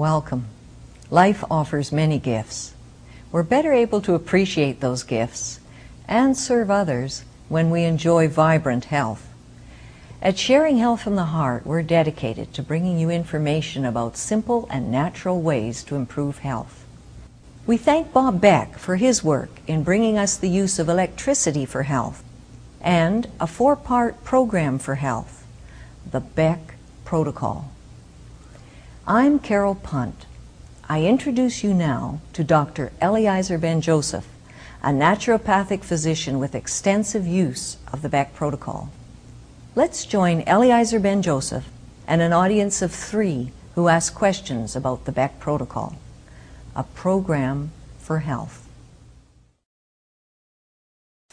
Welcome. Life offers many gifts. We're better able to appreciate those gifts and serve others when we enjoy vibrant health. At Sharing Health from the Heart, we're dedicated to bringing you information about simple and natural ways to improve health. We thank Bob Beck for his work in bringing us the use of electricity for health and a 4-part program for health, the Beck Protocol. I'm Carol Punt. I introduce you now to Dr. Eliezer Ben-Joseph, a naturopathic physician with extensive use of the Beck Protocol. Let's join Eliezer Ben-Joseph and an audience of 3 who ask questions about the Beck Protocol, a program for health.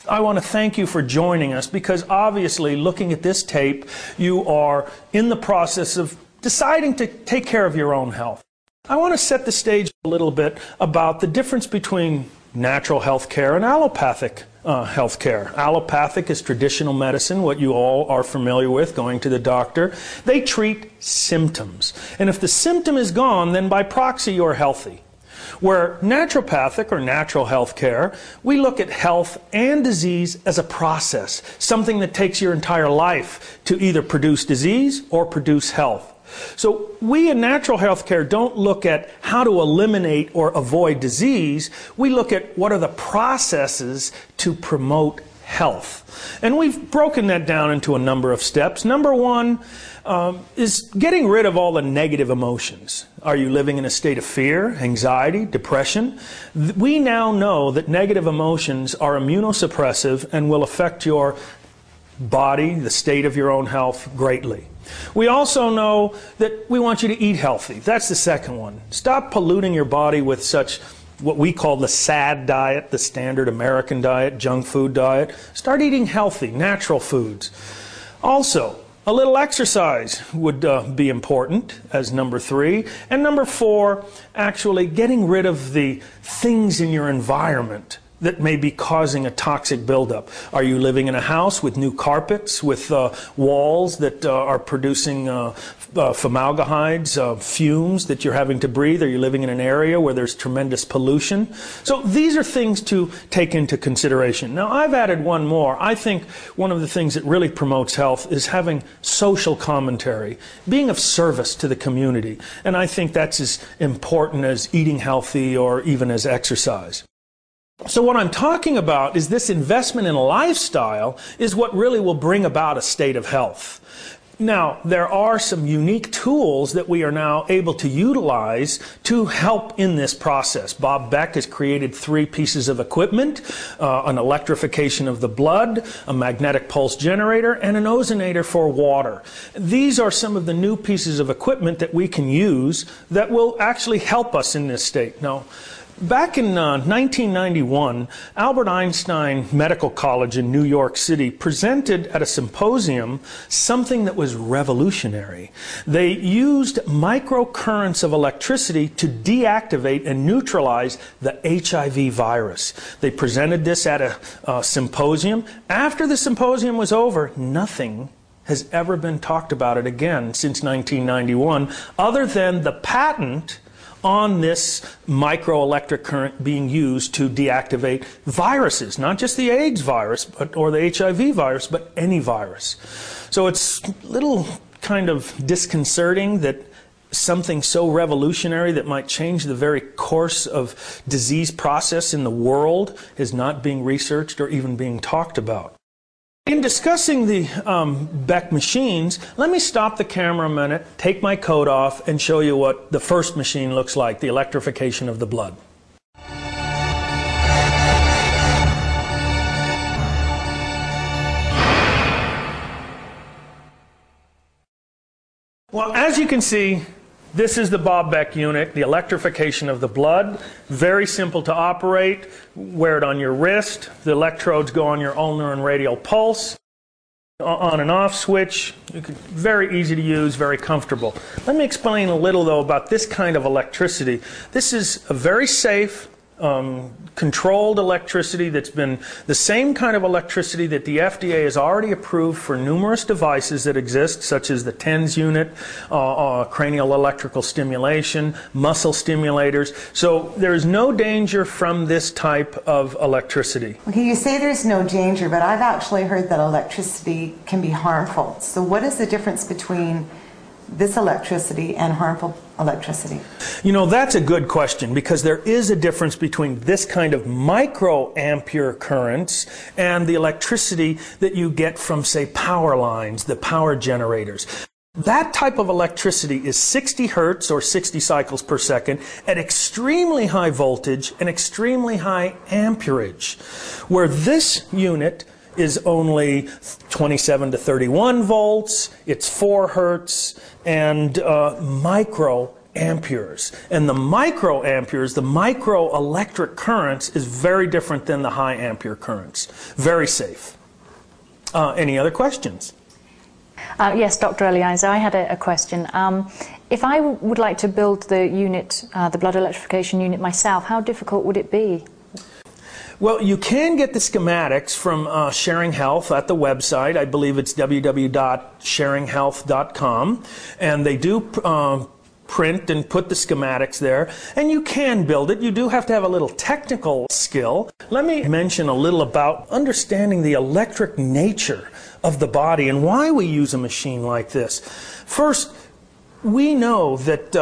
I want to thank you for joining us because obviously looking at this tape, you are in the process of deciding to take care of your own health. I want to set the stage a little bit about the difference between natural health care and allopathic health care. Allopathic is traditional medicine, what you all are familiar with, going to the doctor. They treat symptoms. And if the symptom is gone, then by proxy you're healthy. Where naturopathic or natural health care, we look at health and disease as a process, something that takes your entire life to either produce disease or produce health. So we in natural health care don't look at how to eliminate or avoid disease. We look at what are the processes to promote health. And we've broken that down into a number of steps. Number 1 is getting rid of all the negative emotions. Are you living in a state of fear, anxiety, depression? We now know that negative emotions are immunosuppressive and will affect your body, the state of your own health, greatly. We also know that we want you to eat healthy. That's the second one. Stop polluting your body with such what we call the SAD diet, the standard American diet, junk food diet. Start eating healthy, natural foods. Also, a little exercise would be important as number 3. And number 4, actually getting rid of the things in your environment that may be causing a toxic buildup. Are you living in a house with new carpets, with walls that are producing formaldehydes, fumes that you're having to breathe? Are you living in an area where there's tremendous pollution? So these are things to take into consideration. Now I've added one more. I think one of the things that really promotes health is having social commentary, being of service to the community. And I think that's as important as eating healthy or even as exercise. So what I'm talking about is this investment in a lifestyle is what really will bring about a state of health. Now, there are some unique tools that we are now able to utilize to help in this process. Bob Beck has created 3 pieces of equipment, an electrification of the blood, a magnetic pulse generator, and an ozonator for water. These are some of the new pieces of equipment that we can use that will actually help us in this state. Now, back in 1991, Albert Einstein Medical College in New York City presented at a symposium something that was revolutionary. They used microcurrents of electricity to deactivate and neutralize the HIV virus. They presented this at a symposium. After the symposium was over, nothing has ever been talked about it again since 1991, other than the patent on this microelectric current being used to deactivate viruses, not just the AIDS virus or the HIV virus, but any virus. So it's a little kind of disconcerting that something so revolutionary that might change the very course of disease process in the world is not being researched or even being talked about. In discussing the Beck machines, let me stop the camera a minute, take my coat off, and show you what the first machine looks like, the electrification of the blood. Well, as you can see, this is the Bob Beck unit, the electrification of the blood. Very simple to operate. Wear it on your wrist. The electrodes go on your ulnar and radial pulse. On and off switch. Very easy to use, very comfortable. Let me explain a little though about this kind of electricity. This is a very safe, controlled electricity that's been the same kind of electricity that the FDA has already approved for numerous devices that exist, such as the TENS unit, cranial electrical stimulation, muscle stimulators. So there is no danger from this type of electricity. Okay, you say there's no danger, but I've actually heard that electricity can be harmful. So what is the difference between this electricity and harmful electricity? You know, that's a good question, because there is a difference between this kind of microampere currents and the electricity that you get from, say, power lines, the power generators. That type of electricity is 60 hertz or 60 cycles per second at extremely high voltage and extremely high amperage, where this unit is only 27 to 31 volts, it's 4 hertz, and micro amperes. And the microamperes, the microelectric currents, is very different than the high ampere currents. Very safe. Any other questions? Yes, Dr. Eliezer, I had a question. If I would like to build the unit, the blood electrification unit myself, how difficult would it be? Well, you can get the schematics from Sharing Health at the website. I believe it's www.sharinghealth.com, and they do print and put the schematics there, and you can build it. You do have to have a little technical skill. Let me mention a little about understanding the electric nature of the body and why we use a machine like this. First, we know that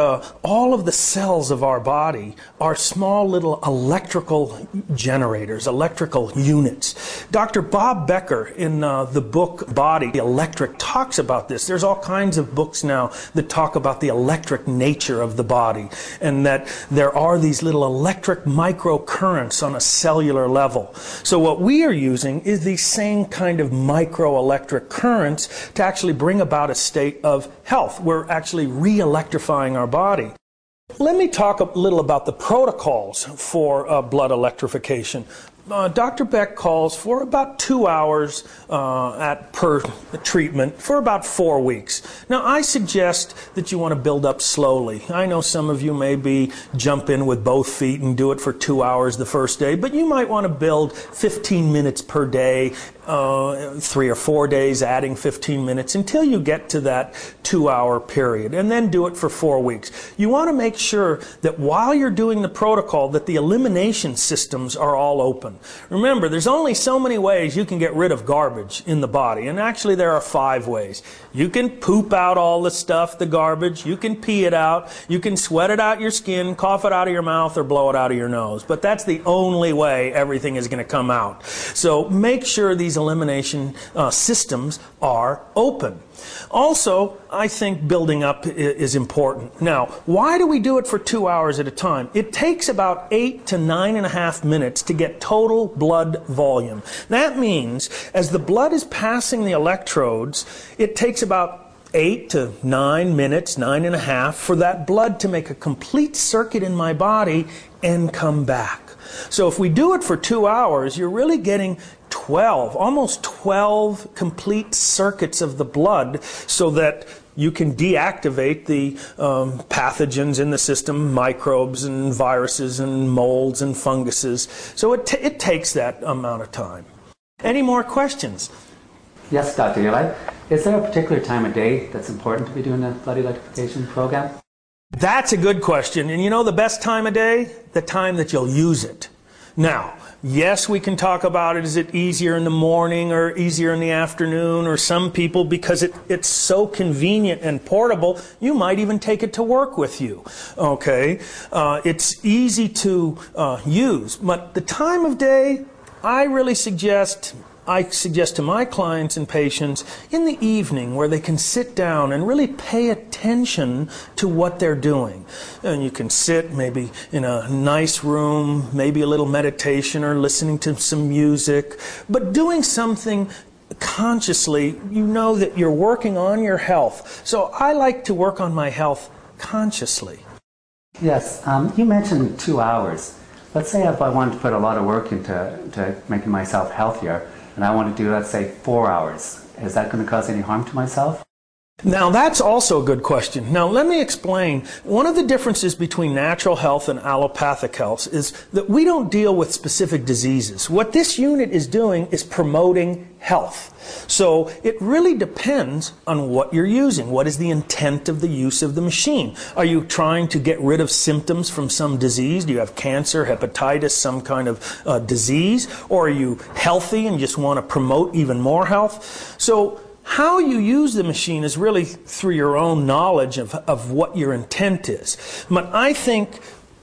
all of the cells of our body are small little electrical generators, electrical units. Dr. Bob Becker, in the book Body, the Electric, talks about this. There's all kinds of books now that talk about the electric nature of the body, and that there are these little electric microcurrents on a cellular level. So what we are using is these same kind of microelectric currents to actually bring about a state of health. We're actually re-electrifying our body. Let me talk a little about the protocols for blood electrification. Dr. Beck calls for about 2 hours per treatment for about 4 weeks. Now, I suggest that you want to build up slowly. I know some of you maybe jump in with both feet and do it for 2 hours the first day, but you might want to build 15 minutes per day, 3 or 4 days, adding 15 minutes until you get to that 2-hour period, and then do it for 4 weeks. You want to make sure that while you're doing the protocol that the elimination systems are all open. Remember, there's only so many ways you can get rid of garbage in the body, and actually there are 5 ways. You can poop out all the stuff, the garbage, you can pee it out, you can sweat it out your skin, cough it out of your mouth, or blow it out of your nose. But that's the only way everything is going to come out. So make sure these elimination systems are open. Also, I think building up is important. Now, why do we do it for 2 hours at a time? It takes about 8 to 9.5 minutes to get total blood volume. That means as the blood is passing the electrodes, it takes about 8 to 9 minutes, 9.5, for that blood to make a complete circuit in my body and come back. So if we do it for 2 hours, you're really getting 12, almost 12 complete circuits of the blood, so that you can deactivate the pathogens in the system, microbes and viruses and molds and funguses. So it takes that amount of time. Any more questions? Yes, Dr. Eli. Is there a particular time of day that's important to be doing a blood electrification program? That's a good question. And you know the best time of day? The time that you'll use it. Now, yes, we can talk about it. Is it easier in the morning or easier in the afternoon? Or some people, because it's so convenient and portable, you might even take it to work with you. Okay? It's easy to use. But the time of day, I really suggest to my clients and patients in the evening, where they can sit down and really pay attention to what they're doing. And you can sit maybe in a nice room, maybe a little meditation or listening to some music, but doing something consciously. You know that you're working on your health. So I like to work on my health consciously. Yes, you mentioned 2 hours. Let's say if I wanted to put a lot of work into making myself healthier, and I want to do, let's say, 4 hours. Is that going to cause any harm to myself? Now that's also a good question. Now let me explain. One of the differences between natural health and allopathic health is that we don't deal with specific diseases. What this unit is doing is promoting health. So it really depends on what you're using. What is the intent of the use of the machine? Are you trying to get rid of symptoms from some disease? Do you have cancer, hepatitis, some kind of disease? Or are you healthy and just want to promote even more health? So how you use the machine is really through your own knowledge of what your intent is. But I think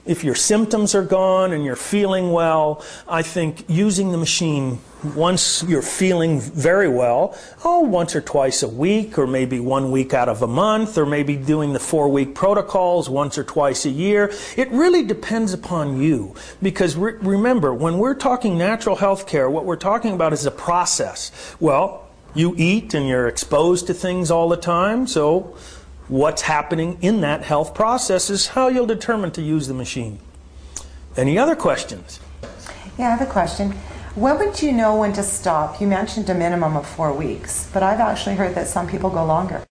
if your symptoms are gone and you're feeling well, I think using the machine once you're feeling very well, once or twice a week, or maybe 1 week out of a month, or maybe doing the 4-week protocols once or twice a year. It really depends upon you. Because remember, when we're talking natural health care, what we're talking about is a process. Well, you eat and you're exposed to things all the time, so what's happening in that health process is how you'll determine to use the machine. Any other questions? Yeah, I have a question. When would you know when to stop? You mentioned a minimum of 4 weeks, but I've actually heard that some people go longer.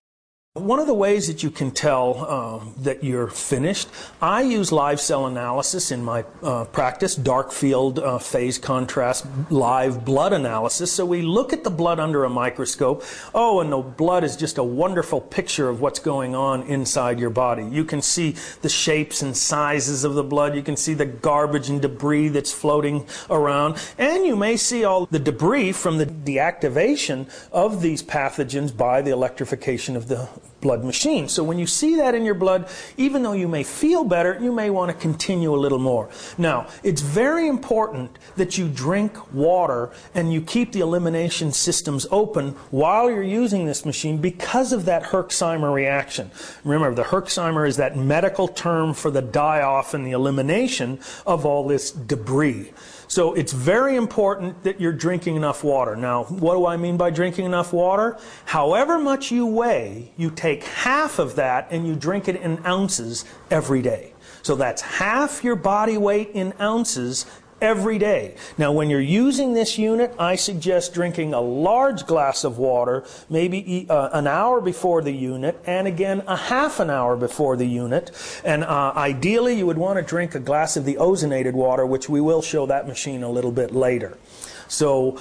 One of the ways that you can tell that you're finished, I use live cell analysis in my practice, dark field phase contrast live blood analysis. So we look at the blood under a microscope. And the blood is just a wonderful picture of what's going on inside your body. You can see the shapes and sizes of the blood. You can see the garbage and debris that's floating around. And you may see all the debris from the deactivation of these pathogens by the electrification of the blood machine. So when you see that in your blood, even though you may feel better, you may want to continue a little more. Now, it's very important that you drink water and you keep the elimination systems open while you're using this machine because of that Herxheimer reaction. Remember, the Herxheimer is that medical term for the die-off and the elimination of all this debris. So it's very important that you're drinking enough water. Now, what do I mean by drinking enough water? However much you weigh, you take half of that and you drink it in ounces every day. So that's half your body weight in ounces every day. Now, when you're using this unit, I suggest drinking a large glass of water, maybe an hour before the unit, and again a half an hour before the unit. And ideally, you would want to drink a glass of the ozonated water, which we will show that machine a little bit later. So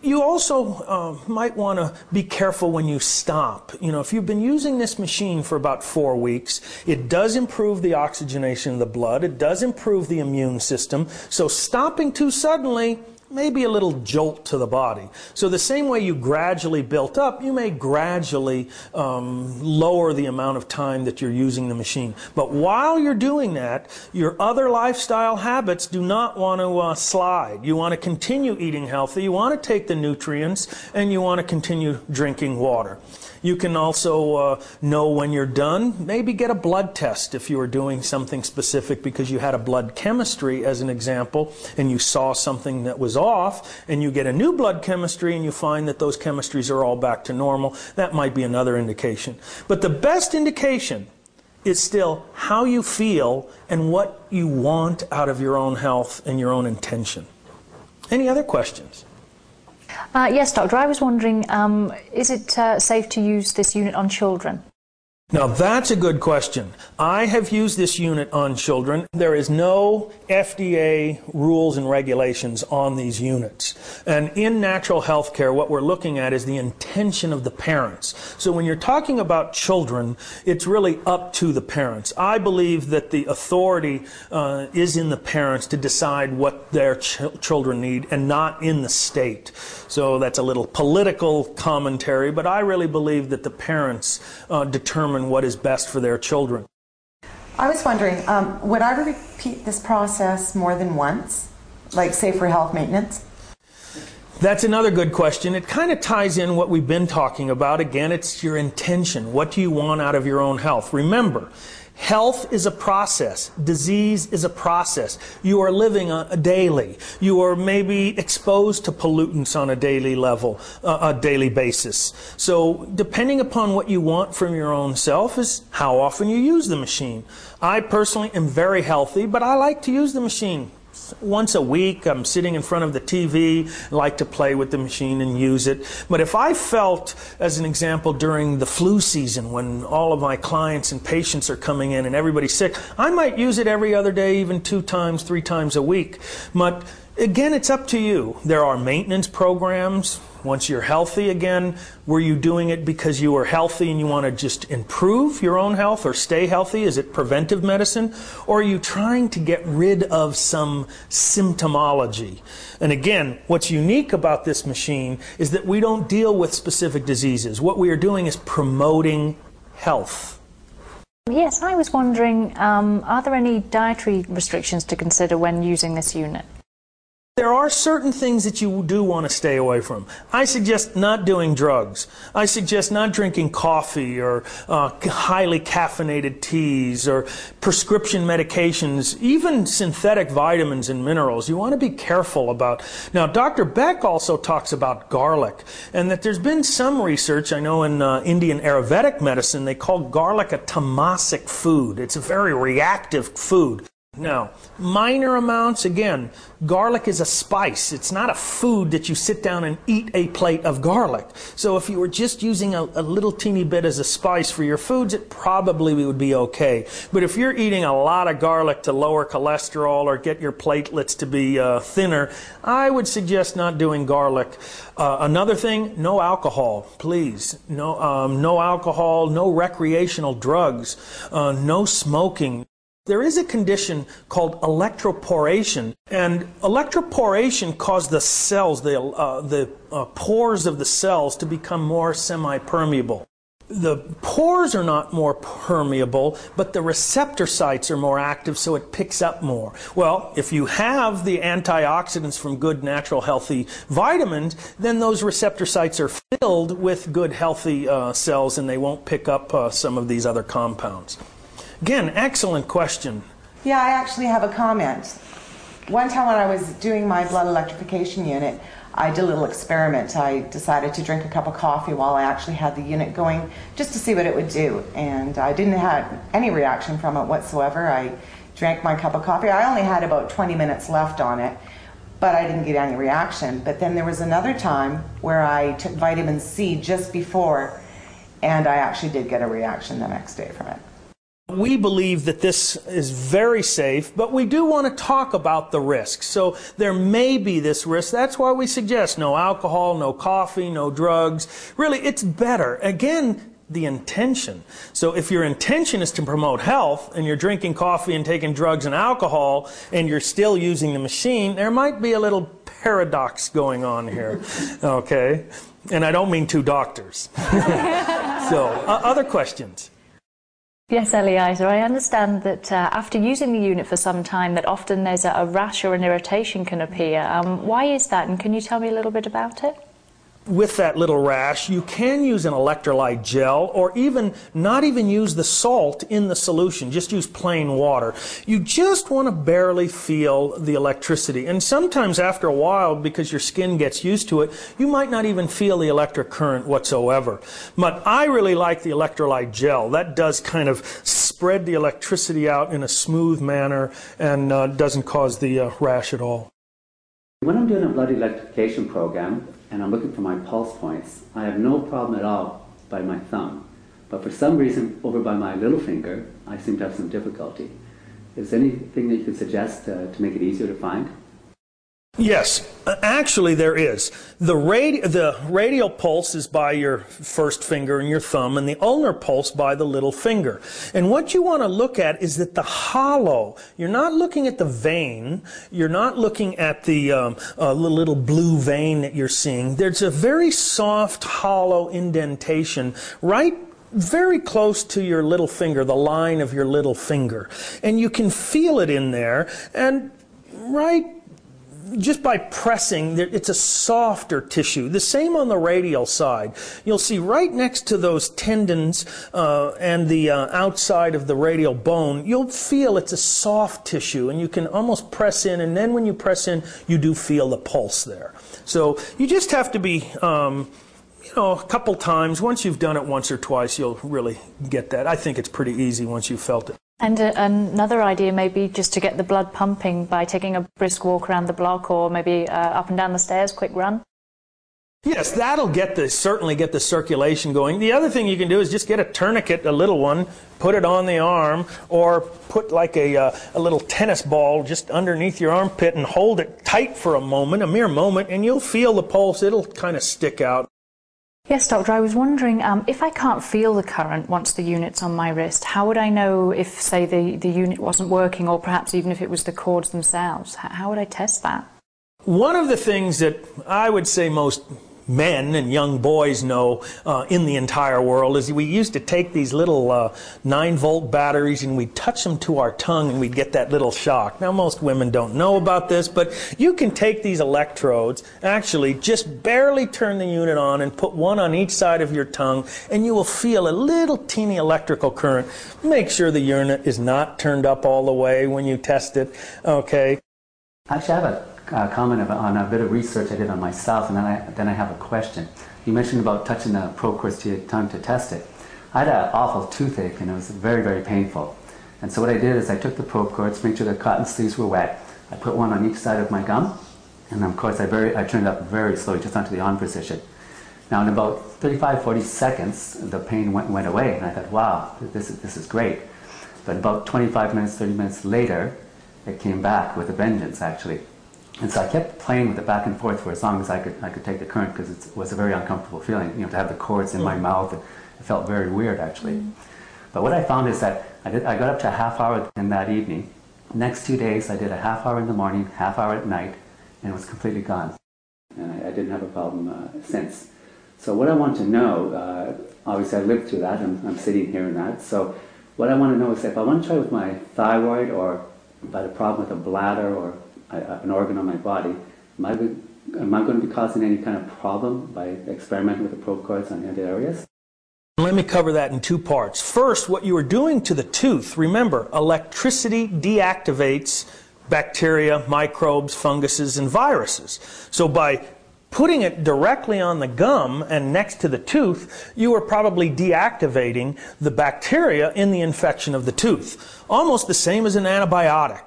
you also might want to be careful when you stop. You know, if you've been using this machine for about 4 weeks, it does improve the oxygenation of the blood. It does improve the immune system. So stopping too suddenly may be a little jolt to the body. So the same way you gradually built up, you may gradually lower the amount of time that you're using the machine. But while you're doing that, your other lifestyle habits do not want to slide. You want to continue eating healthy, you want to take the nutrients, and you want to continue drinking water. You can also know when you're done. Maybe get a blood test if you were doing something specific because you had a blood chemistry as an example and you saw something that was off, and you get a new blood chemistry and you find that those chemistries are all back to normal. That might be another indication. But the best indication is still how you feel and what you want out of your own health and your own intention. Any other questions? Yes, Doctor, I was wondering, is it safe to use this unit on children? Now that's a good question. I have used this unit on children. There is no FDA rules and regulations on these units. And in natural health care, what we're looking at is the intention of the parents. So when you're talking about children, it's really up to the parents. I believe that the authority is in the parents to decide what their children need and not in the state. So that's a little political commentary, but I really believe that the parents determine what is best for their children. I was wondering, would I repeat this process more than once, like say for health maintenance? That's another good question. It kind of ties in what we've been talking about. Again, it's your intention. What do you want out of your own health? Remember, health is a process. Disease is a process. You are living a daily. You are maybe exposed to pollutants on a daily level, a daily basis. So depending upon what you want from your own self is how often you use the machine. I personally am very healthy, but I like to use the machine once a week. I'm sitting in front of the TV, like to play with the machine and use it. But if I felt, as an example, during the flu season when all of my clients and patients are coming in and everybody's sick, I might use it every other day, even 2 times, 3 times a week. But again, it's up to you. There are maintenance programs. Once you're healthy again, were you doing it because you were healthy and you want to just improve your own health or stay healthy? Is it preventive medicine? Or are you trying to get rid of some symptomology? And again, what's unique about this machine is that we don't deal with specific diseases. What we are doing is promoting health. Yes, I was wondering, are there any dietary restrictions to consider when using this unit? There are certain things that you do want to stay away from. I suggest not doing drugs. I suggest not drinking coffee or highly caffeinated teas or prescription medications, even synthetic vitamins and minerals. You want to be careful about. Now, Dr. Beck also talks about garlic, and that there's been some research, I know in Indian Ayurvedic medicine, they call garlic a tamasic food. It's a very reactive food. Now, minor amounts, again, garlic is a spice. It's not a food that you sit down and eat a plate of garlic. So if you were just using a little teeny bit as a spice for your foods, it probably would be okay. But if you're eating a lot of garlic to lower cholesterol or get your platelets to be thinner, I would suggest not doing garlic. Another thing, no alcohol, please. No alcohol, no recreational drugs, no smoking. There is a condition called electroporation, and electroporation causes the cells, the pores of the cells, to become more semi-permeable. The pores are not more permeable, but the receptor sites are more active, so it picks up more. Well, if you have the antioxidants from good, natural, healthy vitamins, then those receptor sites are filled with good, healthy cells, and they won't pick up some of these other compounds. Again, excellent question. Yeah, I actually have a comment. One time when I was doing my blood electrification unit, I did a little experiment. I decided to drink a cup of coffee while I actually had the unit going, just to see what it would do. And I didn't have any reaction from it whatsoever. I drank my cup of coffee. I only had about 20 minutes left on it, but I didn't get any reaction. But then there was another time where I took vitamin C just before, and I actually did get a reaction the next day from it. We believe that this is very safe, but we do want to talk about the risks. So there may be this risk. That's why we suggest no alcohol, no coffee, no drugs. Really, it's better. Again, the intention. So if your intention is to promote health and you're drinking coffee and taking drugs and alcohol and you're still using the machine, there might be a little paradox going on here. Okay? And I don't mean 2 doctors. So, other questions? Yes, Eliezer, I understand that after using the unit for some time that often there's a rash or an irritation can appear. Why is that, and can you tell me a little bit about it? With that little rash, you can use an electrolyte gel or even not even use the salt in the solution. Just use plain water. You just want to barely feel the electricity. And sometimes after a while, because your skin gets used to it, you might not even feel the electric current whatsoever. But I really like the electrolyte gel. That does kind of spread the electricity out in a smooth manner and doesn't cause the rash at all. When I'm doing a blood electrification program, and I'm looking for my pulse points, I have no problem at all by my thumb. But for some reason, over by my little finger, I seem to have some difficulty. Is there anything that you could suggest to make it easier to find? Yes, actually there is. The radial pulse is by your first finger and your thumb, and the ulnar pulse by the little finger. And what you want to look at is that the hollow, you're not looking at the vein, you're not looking at the little blue vein that you're seeing. There's a very soft, hollow indentation right very close to your little finger, the line of your little finger. And you can feel it in there, and just by pressing, it's a softer tissue. The same on the radial side. You'll see right next to those tendons and the outside of the radial bone, you'll feel it's a soft tissue, and you can almost press in, and then when you press in, you do feel the pulse there. So you just have to be, a couple times. Once you've done it once or twice, you'll really get that. I think it's pretty easy once you've felt it. And another idea may be just to get the blood pumping by taking a brisk walk around the block, or maybe up and down the stairs, quick run. Yes, that'll certainly get the circulation going. The other thing you can do is just get a tourniquet, a little one, put it on the arm, or put like a little tennis ball just underneath your armpit and hold it tight for a moment, a mere moment, and you'll feel the pulse. It'll kind of stick out. Yes, doctor, I was wondering, if I can't feel the current once the unit's on my wrist, how would I know if, say, the unit wasn't working, or perhaps even if it was the cords themselves? How would I test that? One of the things that I would say most men and young boys know in the entire world is we used to take these little 9-volt batteries and we'd touch them to our tongue and we'd get that little shock. Now most women don't know about this, but you can take these electrodes, actually just barely turn the unit on and put one on each side of your tongue, and you will feel a little teeny electrical current. Make sure the unit is not turned up all the way when you test it, okay? Actually, I have a comment on a bit of research I did on myself, and then I have a question. You mentioned about touching the probe cords to your tongue to test it. I had an awful toothache, and it was very, very painful. And so what I did is I took the probe cords, made sure the cotton sleeves were wet. I put one on each side of my gum, and of course I turned it up very slowly, just onto the on position. Now in about 35-40 seconds, the pain went away, and I thought, wow, this is great. But about 25 minutes, 30 minutes later, it came back with a vengeance, actually. And so I kept playing with it back and forth for as long as I could take the current, because it was a very uncomfortable feeling, to have the cords in my mouth. It felt very weird, actually. But what I found is that I got up to a half hour in that evening. Next 2 days, I did a half hour in the morning, half hour at night, and it was completely gone. And I didn't have a problem since. So what I want to know, obviously I lived through that, I'm sitting here in that. So what I want to know is if I want to try with my thyroid, or if I had a problem with a bladder or an organ on my body, am I going to be causing any kind of problem by experimenting with the probe cords on other areas? Let me cover that in two parts. First, what you are doing to the tooth. Remember, electricity deactivates bacteria, microbes, funguses, and viruses. So by putting it directly on the gum and next to the tooth, you are probably deactivating the bacteria in the infection of the tooth. Almost the same as an antibiotic.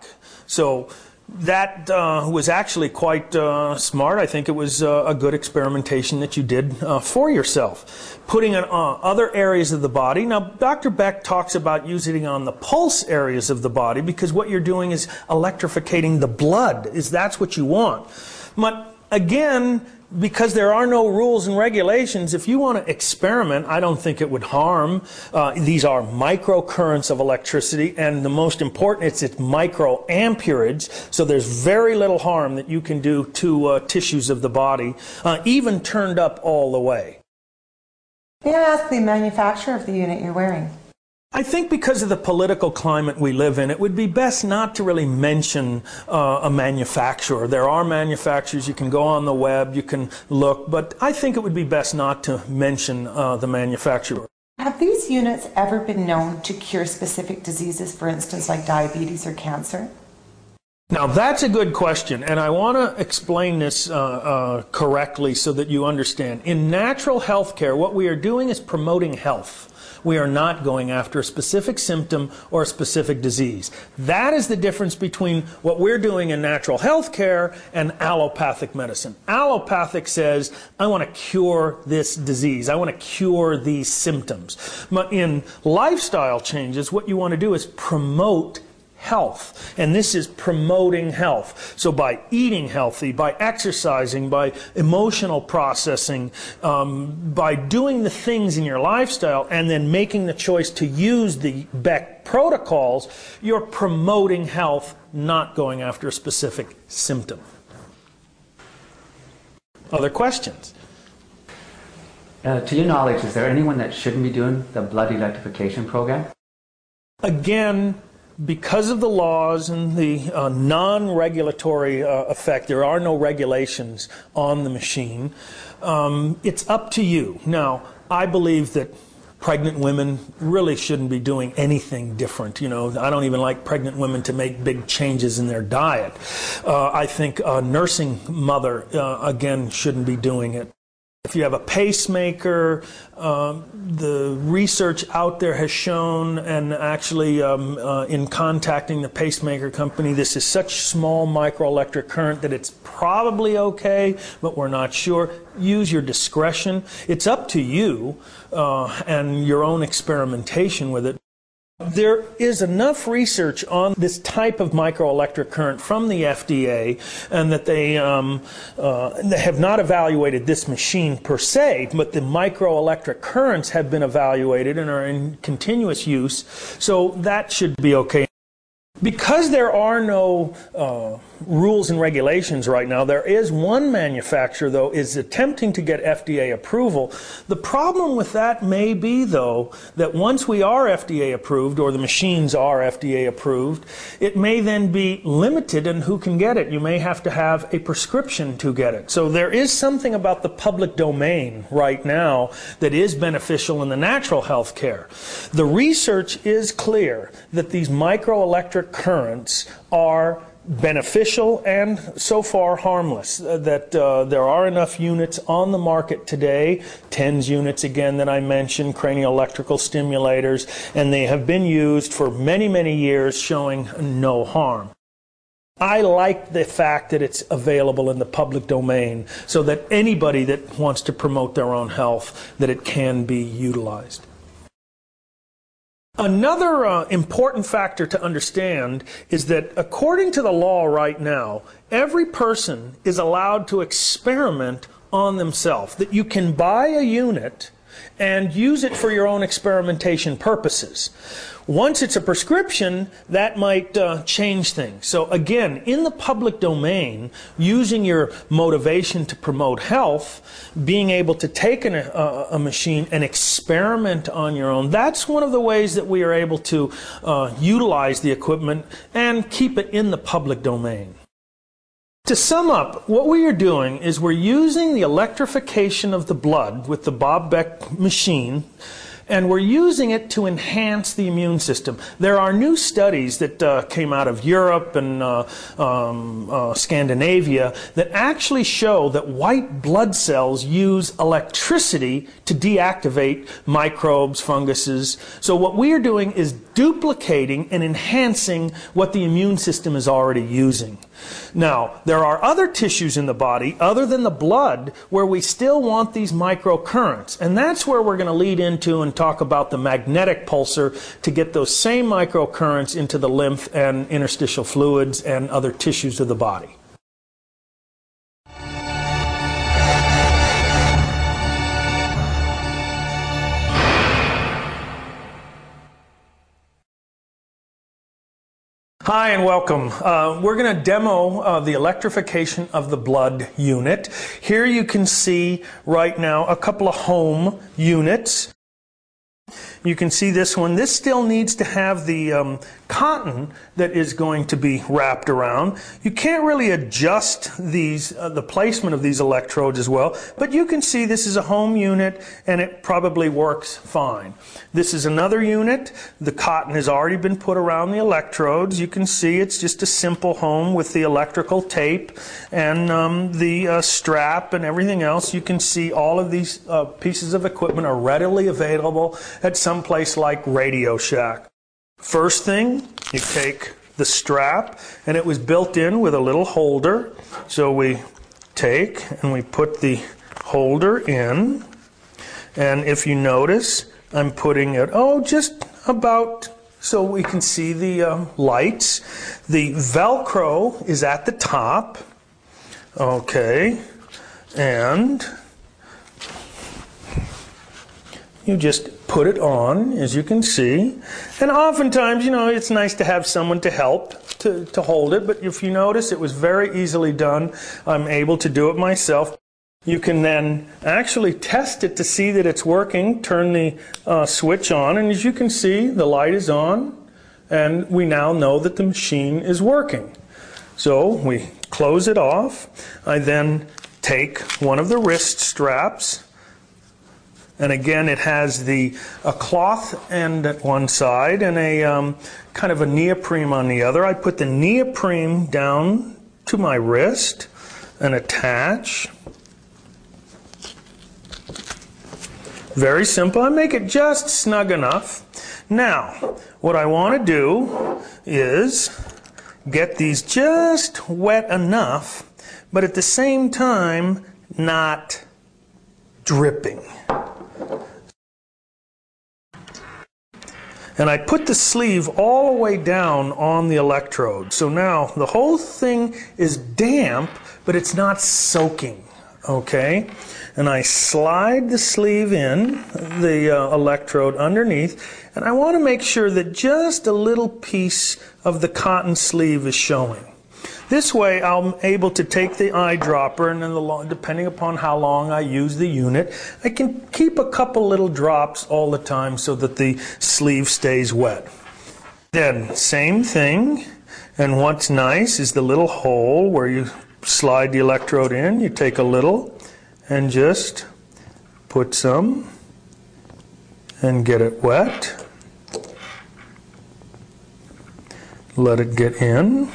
So that was actually quite smart. I think it was a good experimentation that you did for yourself. Putting it on other areas of the body. Now, Dr. Beck talks about using it on the pulse areas of the body, because what you're doing is electrifying the blood. That's what you want. But again, because there are no rules and regulations, if you want to experiment, I don't think it would harm. These are microcurrents of electricity, and the most important, it's microamperage, so there's very little harm that you can do to tissues of the body, even turned up all the way. May I ask the manufacturer of the unit you're wearing? I think because of the political climate we live in, it would be best not to really mention a manufacturer. There are manufacturers, you can go on the web, you can look, but I think it would be best not to mention the manufacturer. Have these units ever been known to cure specific diseases, for instance, like diabetes or cancer? Now that's a good question, and I want to explain this correctly so that you understand. In natural health care, what we are doing is promoting health. We are not going after a specific symptom or a specific disease. That is the difference between what we're doing in natural health care and allopathic medicine. Allopathic says, I want to cure this disease. I want to cure these symptoms. But in lifestyle changes, what you want to do is promote health, and this is promoting health. So by eating healthy, by exercising, by emotional processing, by doing the things in your lifestyle and then making the choice to use the Beck protocols, you're promoting health, not going after a specific symptom. Other questions? To your knowledge, is there anyone that shouldn't be doing the blood electrification program? Again, because of the laws and the non-regulatory effect, there are no regulations on the machine. It's up to you. Now, I believe that pregnant women really shouldn't be doing anything different. You know, I don't even like pregnant women to make big changes in their diet. I think a nursing mother, again, shouldn't be doing it. If you have a pacemaker, the research out there has shown, and actually in contacting the pacemaker company, this is such small microelectric current that it's probably okay, but we're not sure. Use your discretion. It's up to you and your own experimentation with it. There is enough research on this type of microelectric current from the FDA, and that they have not evaluated this machine per se, but the microelectric currents have been evaluated and are in continuous use, so that should be okay. Because there are no rules and regulations right now, there is one manufacturer, though, is attempting to get FDA approval. The problem with that may be, though, that once we are FDA approved, or the machines are FDA approved, it may then be limited in who can get it. You may have to have a prescription to get it. So there is something about the public domain right now that is beneficial in the natural health care. The research is clear that these microelectric currents are beneficial and so far harmless, that there are enough units on the market today, TENS units again that I mentioned, cranial electrical stimulators, and they have been used for many, many years, showing no harm. I like the fact that it's available in the public domain, so that anybody that wants to promote their own health, that it can be utilized. Another important factor to understand is that according to the law right now, every person is allowed to experiment on themselves. That you can buy a unit and use it for your own experimentation purposes. Once it's a prescription, that might change things. So again, in the public domain, using your motivation to promote health, being able to take a machine and experiment on your own, that's one of the ways that we are able to utilize the equipment and keep it in the public domain. To sum up, what we are doing is we're using the electrification of the blood with the Bob Beck machine, and we're using it to enhance the immune system. There are new studies that came out of Europe and Scandinavia that actually show that white blood cells use electricity to deactivate microbes, funguses. So what we are doing is duplicating and enhancing what the immune system is already using. Now, there are other tissues in the body, other than the blood, where we still want these microcurrents. And that's where we're going to lead into and talk about the magnetic pulsar to get those same microcurrents into the lymph and interstitial fluids and other tissues of the body. Hi and welcome. We're going to demo the electrification of the blood unit. Here you can see right now a couple of home units. You can see this one. This still needs to have the cotton that is going to be wrapped around. You can't really adjust these, the placement of these electrodes as well, but you can see this is a home unit and it probably works fine. This is another unit. The cotton has already been put around the electrodes. You can see it's just a simple home with the electrical tape and the strap and everything else. You can see all of these pieces of equipment are readily available at some place like Radio Shack. First thing, you take the strap, and it was built in with a little holder. So we take and we put the holder in, and if you notice, I'm putting it, just about so we can see the lights. The Velcro is at the top, okay, and you just put it on, as you can see. And oftentimes, you know, it's nice to have someone to help to hold it, but if you notice, it was very easily done. I'm able to do it myself. You can then actually test it to see that it's working. Turn the switch on, and as you can see, the light is on, and we now know that the machine is working. So we close it off. I then take one of the wrist straps, and again, it has a cloth end at one side and a kind of a neoprene on the other. I put the neoprene down to my wrist and attach. Very simple. I make it just snug enough. Now, what I want to do is get these just wet enough, but at the same time not dripping. And I put the sleeve all the way down on the electrode. So now the whole thing is damp, but it's not soaking, okay? And I slide the sleeve in, the electrode underneath, and I want to make sure that just a little piece of the cotton sleeve is showing. This way I'm able to take the eyedropper, and then depending upon how long I use the unit, I can keep a couple little drops all the time so that the sleeve stays wet. Then same thing, and what's nice is the little hole where you slide the electrode in. You take a little and just put some and get it wet. Let it get in.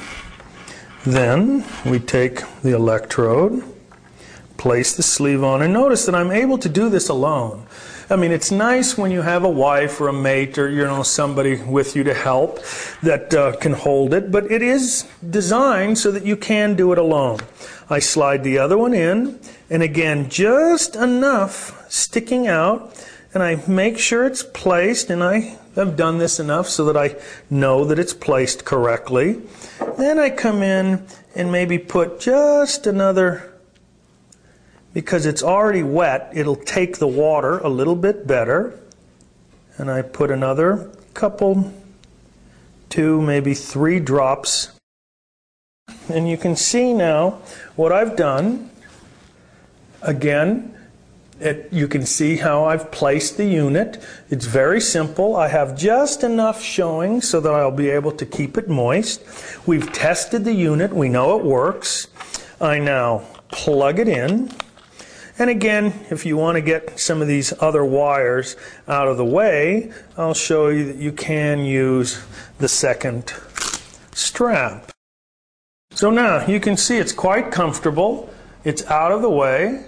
Then we take the electrode, place the sleeve on, and notice that I'm able to do this alone. I mean, it's nice when you have a wife or a mate or somebody with you to help that can hold it, but it is designed so that you can do it alone. I slide the other one in, and again, just enough sticking out, and I make sure it's placed, and I have done this enough so that I know that it's placed correctly. Then I come in and maybe put just another, because it's already wet, it'll take the water a little bit better. And I put another couple, 2, maybe 3 drops. And you can see now what I've done. Again, you can see how I've placed the unit. It's very simple. I have just enough showing so that I'll be able to keep it moist. We've tested the unit. We know it works. I now plug it in. And again, if you want to get some of these other wires out of the way, I'll show you that you can use the second strap. So now you can see it's quite comfortable. It's out of the way.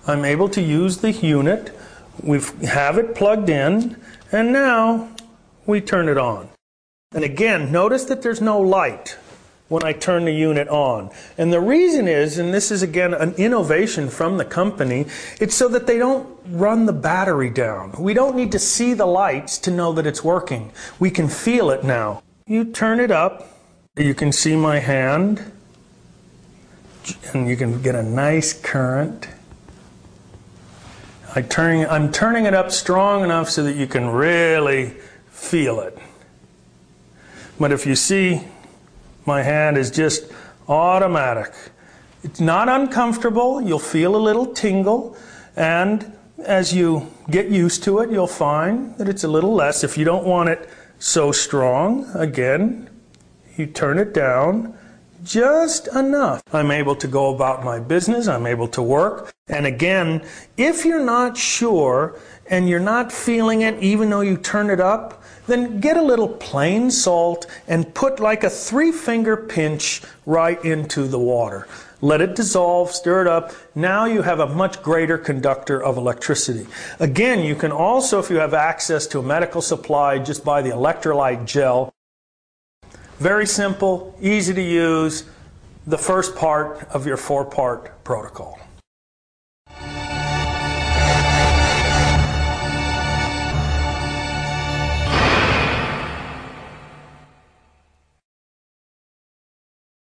I'm able to use the unit. We have it plugged in, and now we turn it on. And again, notice that there's no light when I turn the unit on. And the reason is, and this is again an innovation from the company, it's so that they don't run the battery down. We don't need to see the lights to know that it's working. We can feel it now. You turn it up, you can see my hand, and you can get a nice current. I'm turning it up strong enough so that you can really feel it. But if you see, my hand is just automatic. It's not uncomfortable. You'll feel a little tingle, and as you get used to it, you'll find that it's a little less. If you don't want it so strong, again, you turn it down just enough. I'm able to go about my business. I'm able to work. And again, if you're not sure and you're not feeling it even though you turn it up, then get a little plain salt and put like a 3-finger pinch right into the water. Let it dissolve, stir it up. Now you have a much greater conductor of electricity. Again, you can also, if you have access to a medical supply, just buy the electrolyte gel. Very simple, easy to use, the first part of your 4-part protocol.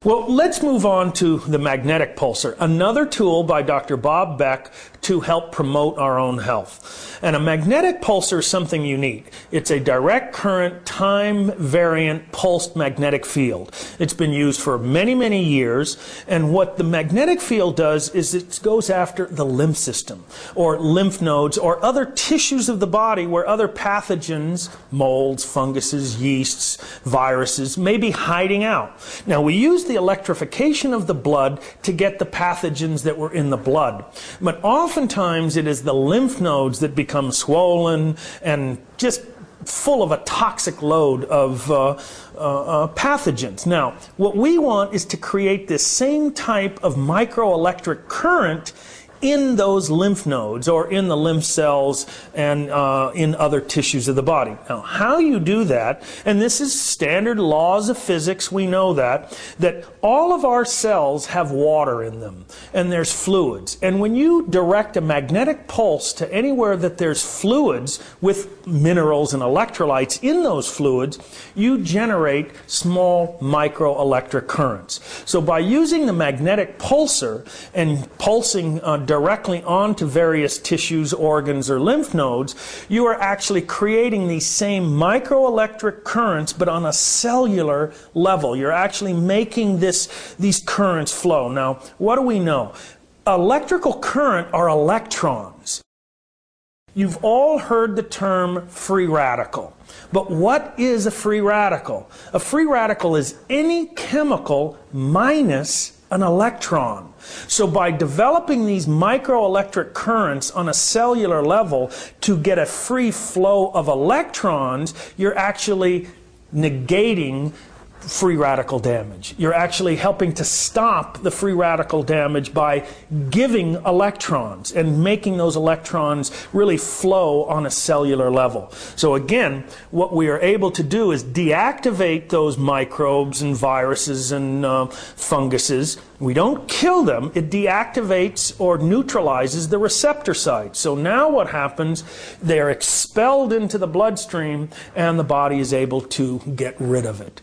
Well, let's move on to the magnetic pulsar, another tool by Dr. Bob Beck to help promote our own health. And a magnetic pulsar is something unique. It's a direct current, time-variant, pulsed magnetic field. It's been used for many, many years, and what the magnetic field does is it goes after the lymph system, or lymph nodes, or other tissues of the body where other pathogens, molds, funguses, yeasts, viruses, may be hiding out. Now, we use the electrification of the blood to get the pathogens that were in the blood. But oftentimes it is the lymph nodes that become swollen and just full of a toxic load of pathogens. Now, what we want is to create this same type of microelectric current in those lymph nodes or in the lymph cells and in other tissues of the body. Now, how you do that, and this is standard laws of physics, we know that all of our cells have water in them, and there's fluids. And when you direct a magnetic pulse to anywhere that there's fluids with minerals and electrolytes in those fluids, you generate small microelectric currents. So by using the magnetic pulsar and pulsing directly onto various tissues, organs, or lymph nodes, you are actually creating these same microelectric currents, but on a cellular level. You're actually making these currents flow. Now, what do we know? Electrical current are electrons. You've all heard the term free radical. But what is a free radical? A free radical is any chemical minus an electron. So by developing these microelectric currents on a cellular level to get a free flow of electrons, you're actually negating free radical damage. You're actually helping to stop the free radical damage by giving electrons and making those electrons really flow on a cellular level. So again, what we are able to do is deactivate those microbes and viruses and funguses. We don't kill them. It deactivates or neutralizes the receptor site. So now what happens? They're expelled into the bloodstream and the body is able to get rid of it.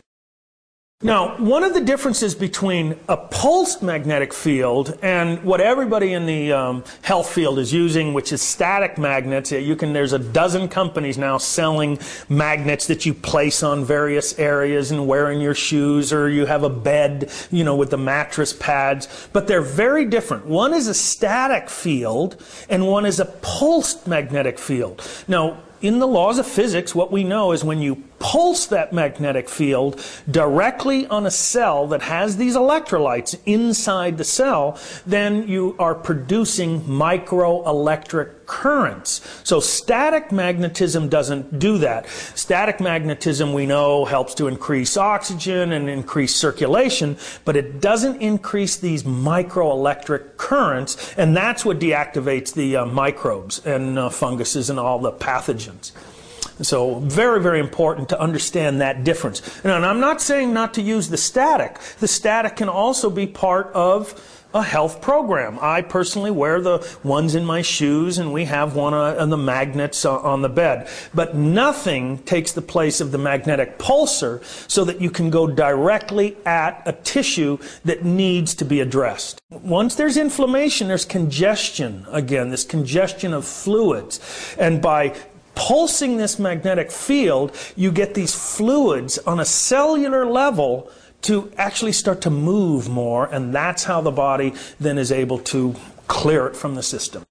Now, one of the differences between a pulsed magnetic field and what everybody in the health field is using, which is static magnets, there's a dozen companies now selling magnets that you place on various areas and wear in your shoes, or you have a bed, with the mattress pads, but they're very different. One is a static field and one is a pulsed magnetic field. Now, in the laws of physics, what we know is when you pulse that magnetic field directly on a cell that has these electrolytes inside the cell, then you are producing microelectric currents. So static magnetism doesn't do that. Static magnetism, we know, helps to increase oxygen and increase circulation, but it doesn't increase these microelectric currents, and that's what deactivates the microbes and funguses and all the pathogens. So very, very important to understand that difference. And I'm not saying not to use the static. The static can also be part of a health program. I personally wear the ones in my shoes, and we have one on the magnets on the bed. But nothing takes the place of the magnetic pulsar so that you can go directly at a tissue that needs to be addressed. Once there's inflammation, there's congestion. Again, this congestion of fluids. And by pulsing this magnetic field, you get these fluids on a cellular level to actually start to move more, and that's how the body then is able to clear it from the system.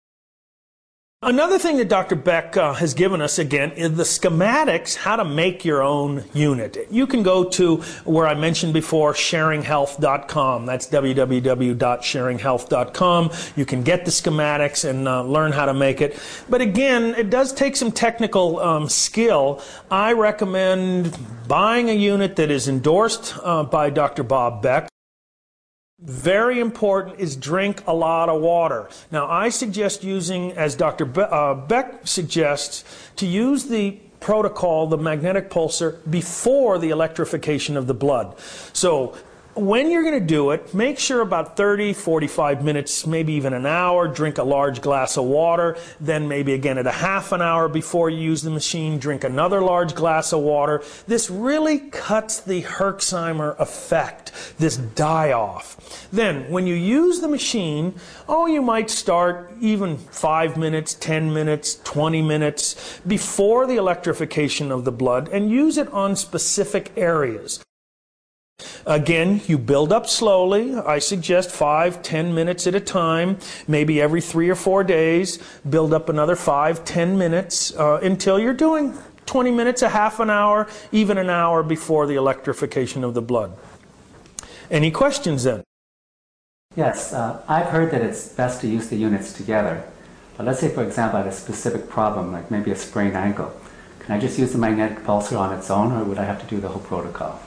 Another thing that Dr. Beck has given us, again, is the schematics, how to make your own unit. You can go to where I mentioned before, sharinghealth.com. That's www.sharinghealth.com. You can get the schematics and learn how to make it. But again, it does take some technical skill. I recommend buying a unit that is endorsed by Dr. Bob Beck. Very important is drink a lot of water. Now, I suggest using, as Dr. Beck suggests, to use the protocol, the magnetic pulsar, before the electrification of the blood. So when you're going to do it, make sure about 30, 45 minutes, maybe even an hour, drink a large glass of water, then maybe again at a half an hour before you use the machine, drink another large glass of water. This really cuts the Herxheimer effect, this die-off. Then, when you use the machine, you might start even 5 minutes, 10 minutes, 20 minutes before the electrification of the blood, and use it on specific areas. Again, you build up slowly. I suggest 5-10 minutes at a time, maybe every 3 or 4 days. Build up another 5-10 minutes until you're doing 20 minutes, a half an hour, even an hour before the electrification of the blood. Any questions then? Yes, I've heard that it's best to use the units together. But let's say, for example, I have a specific problem, like maybe a sprained ankle. Can I just use the magnetic pulsar on its own, or would I have to do the whole protocol?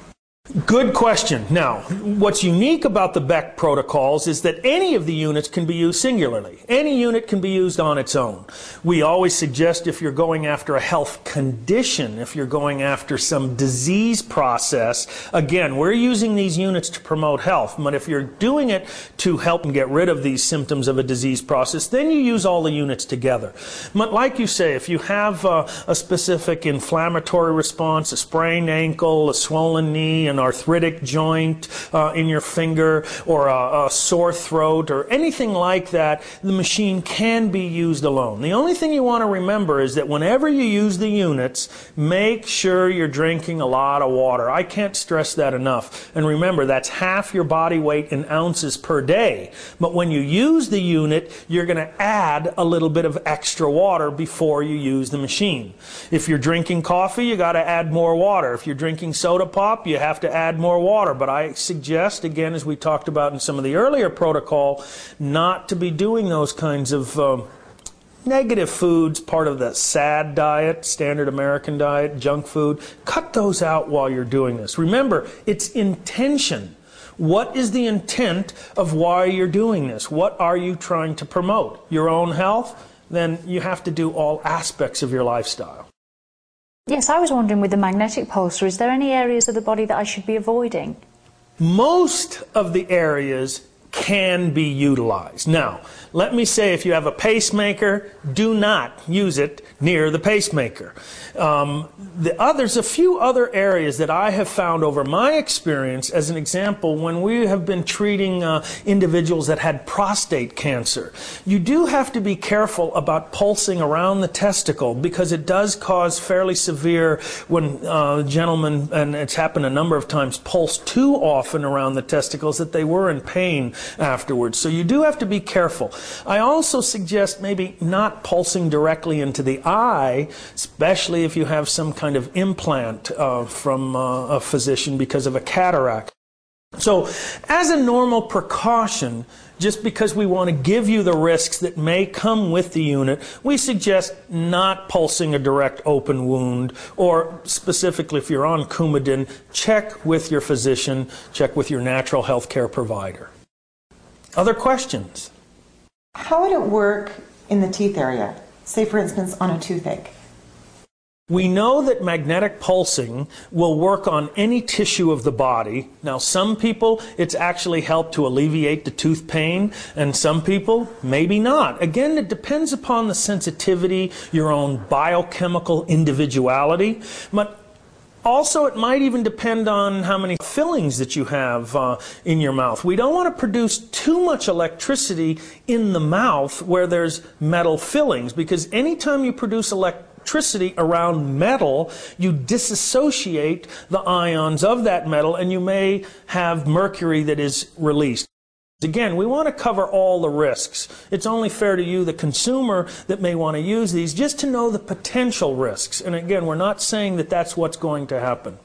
Good question. Now, what's unique about the Beck protocols is that any of the units can be used singularly. Any unit can be used on its own. We always suggest if you're going after a health condition, if you're going after some disease process, again, we're using these units to promote health. But if you're doing it to help and get rid of these symptoms of a disease process, then you use all the units together. But like you say, if you have a specific inflammatory response, a sprained ankle, a swollen knee, an arthritic joint in your finger, or a sore throat, or anything like that, the machine can be used alone. The only thing you want to remember is that whenever you use the units, make sure you're drinking a lot of water. I can't stress that enough. And remember, that's half your body weight in ounces per day. But when you use the unit, you're going to add a little bit of extra water before you use the machine. If you're drinking coffee, you got to add more water. If you're drinking soda pop, you have to add more water. But I suggest, again, as we talked about in some of the earlier protocol, not to be doing those kinds of negative foods, part of the SAD diet, standard American diet, junk food. Cut those out while you're doing this. Remember, it's intention. What is the intent of why you're doing this? What are you trying to promote? Your own health? Then you have to do all aspects of your lifestyle. Yes, I was wondering with the magnetic pulsar, is there any areas of the body that I should be avoiding? Most of the areas can be utilized. Now, let me say, if you have a pacemaker, do not use it near the pacemaker. There's a few other areas that I have found over my experience, as an example, when we have been treating individuals that had prostate cancer. You do have to be careful about pulsing around the testicle, because it does cause fairly severe, when gentlemen, and it's happened a number of times, pulse too often around the testicles, that they were in pain afterwards. So you do have to be careful. I also suggest maybe not pulsing directly into the eye, especially if you have some kind of implant from a physician because of a cataract. So as a normal precaution, just because we want to give you the risks that may come with the unit, we suggest not pulsing a direct open wound, or specifically if you're on Coumadin, check with your physician, check with your natural health care provider. Other questions? How would it work in the teeth area? Say, for instance, on a toothache. We know that magnetic pulsing will work on any tissue of the body. Now, some people, it's actually helped to alleviate the tooth pain, and some people, maybe not. Again, it depends upon the sensitivity, your own biochemical individuality. But also, it might even depend on how many fillings that you have in your mouth. We don't want to produce too much electricity in the mouth where there's metal fillings, because anytime you produce electricity around metal, you disassociate the ions of that metal, and you may have mercury that is released. Again, we want to cover all the risks. It's only fair to you, the consumer, that may want to use these, just to know the potential risks. And again, we're not saying that that's what's going to happen.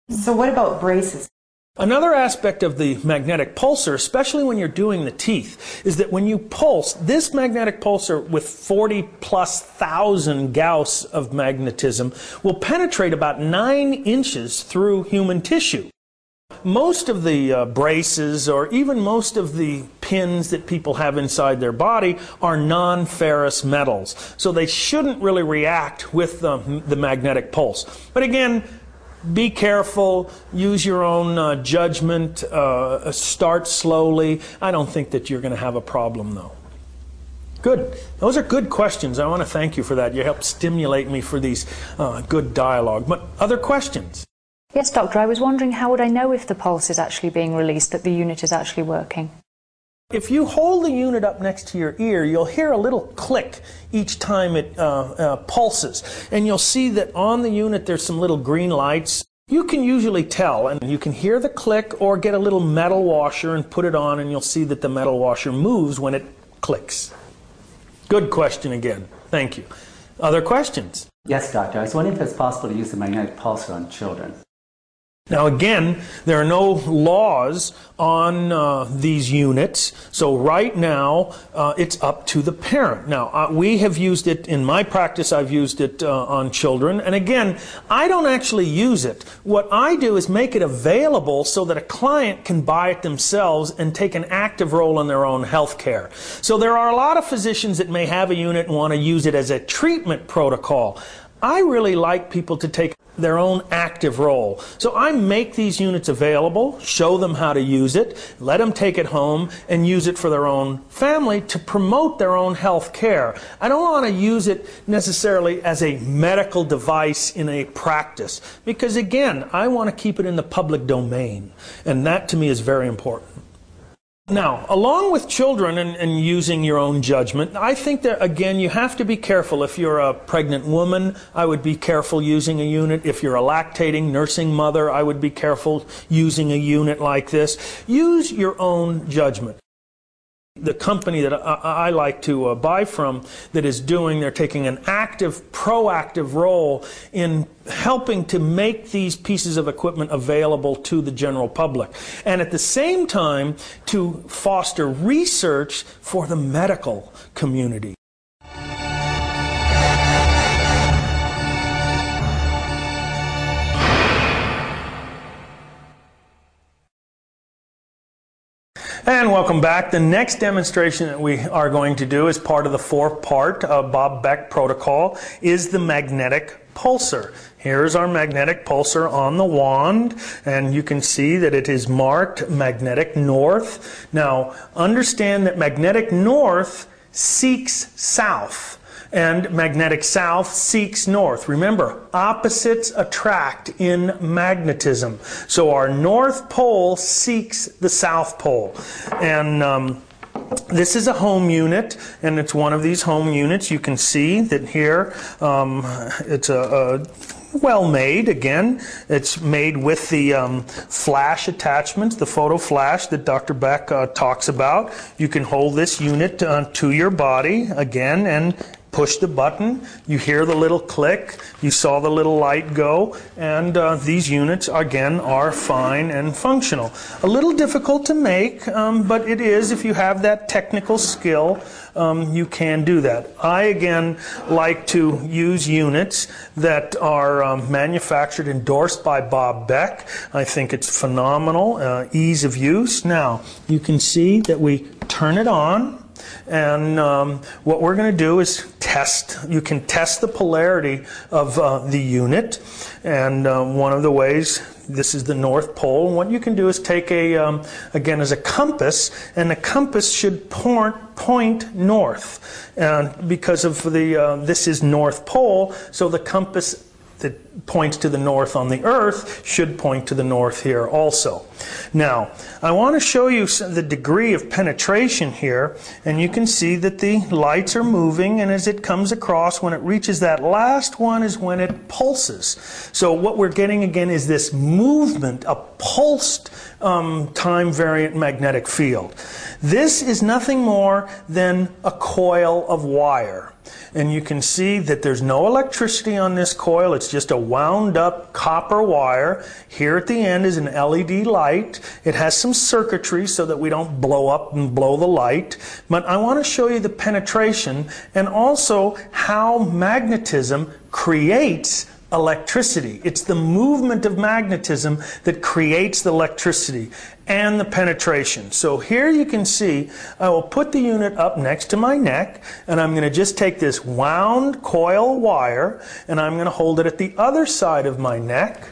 So what about braces? Another aspect of the magnetic pulsar, especially when you're doing the teeth, is that when you pulse, this magnetic pulsar with 40,000+ Gauss of magnetism will penetrate about 9 inches through human tissue. Most of the braces, or even most of the pins that people have inside their body, are non-ferrous metals. So they shouldn't really react with the magnetic pulse. But again, be careful, use your own judgment, start slowly. I don't think that you're going to have a problem, though. Good. Those are good questions. I want to thank you for that. You helped stimulate me for these good dialogue. But other questions? Yes, Doctor, I was wondering, how would I know if the pulse is actually being released, that the unit is actually working? If you hold the unit up next to your ear, you'll hear a little click each time it pulses. And you'll see that on the unit there's some little green lights. You can usually tell, and you can hear the click, or get a little metal washer and put it on, and you'll see that the metal washer moves when it clicks. Good question again. Thank you. Other questions? Yes, doctor. I was wondering if it's possible to use the magnetic pulsar on children. Now again, there are no laws on these units, so right now it's up to the parent. Now we have used it, in my practice I've used it on children, and again, I don't actually use it. What I do is make it available so that a client can buy it themselves and take an active role in their own health care. So there are a lot of physicians that may have a unit and want to use it as a treatment protocol. I really like people to take their own active role. So I make these units available, show them how to use it, let them take it home and use it for their own family to promote their own health care. I don't want to use it necessarily as a medical device in a practice because, again, I want to keep it in the public domain, and that to me is very important. Now, along with children and using your own judgment, I think that, again, you have to be careful. If you're a pregnant woman, I would be careful using a unit. If you're a lactating, nursing mother, I would be careful using a unit like this. Use your own judgment. The company that I like to buy from that is they're taking an active, proactive role in helping to make these pieces of equipment available to the general public. And at the same time, to foster research for the medical community. And welcome back. The next demonstration that we are going to do as part of the 4-part Bob Beck Protocol is the magnetic pulsar. Here's our magnetic pulsar on the wand, and you can see that it is marked magnetic north. Now, understand that magnetic north seeks south, and magnetic south seeks north. Remember, opposites attract in magnetism. So our north pole seeks the south pole. And this is a home unit, and it's one of these home units. You can see that here it's a well made. Again, it's made with the flash attachments, the photo flash that Dr. Beck talks about. You can hold this unit to your body again and push the button. You hear the little click. You saw the little light go. And these units, again, are fine and functional. A little difficult to make, but it is. If you have that technical skill, you can do that. I, again, like to use units that are manufactured, endorsed by Bob Beck. I think it's phenomenal, ease of use. Now, you can see that we turn it on. And what we're going to do is test. You can test the polarity of the unit. And one of the ways, this is the North Pole. And what you can do is take again, as a compass, and the compass should point north. And because of this is North Pole, so the compass that points to the north on the Earth should point to the north here also. Now, I want to show you the degree of penetration here, and you can see that the lights are moving, and as it comes across, when it reaches that last one is when it pulses. So what we're getting again is this movement, a pulsed time-variant magnetic field. This is nothing more than a coil of wire. And you can see that there's no electricity on this coil. It's just a wound up copper wire. Here at the end is an LED light. It has some circuitry so that we don't blow up and blow the light. But I want to show you the penetration and also how magnetism creates electricity. It's the movement of magnetism that creates the electricity and the penetration. So here you can see, I will put the unit up next to my neck, and I'm going to just take this wound coil wire, and I'm going to hold it at the other side of my neck,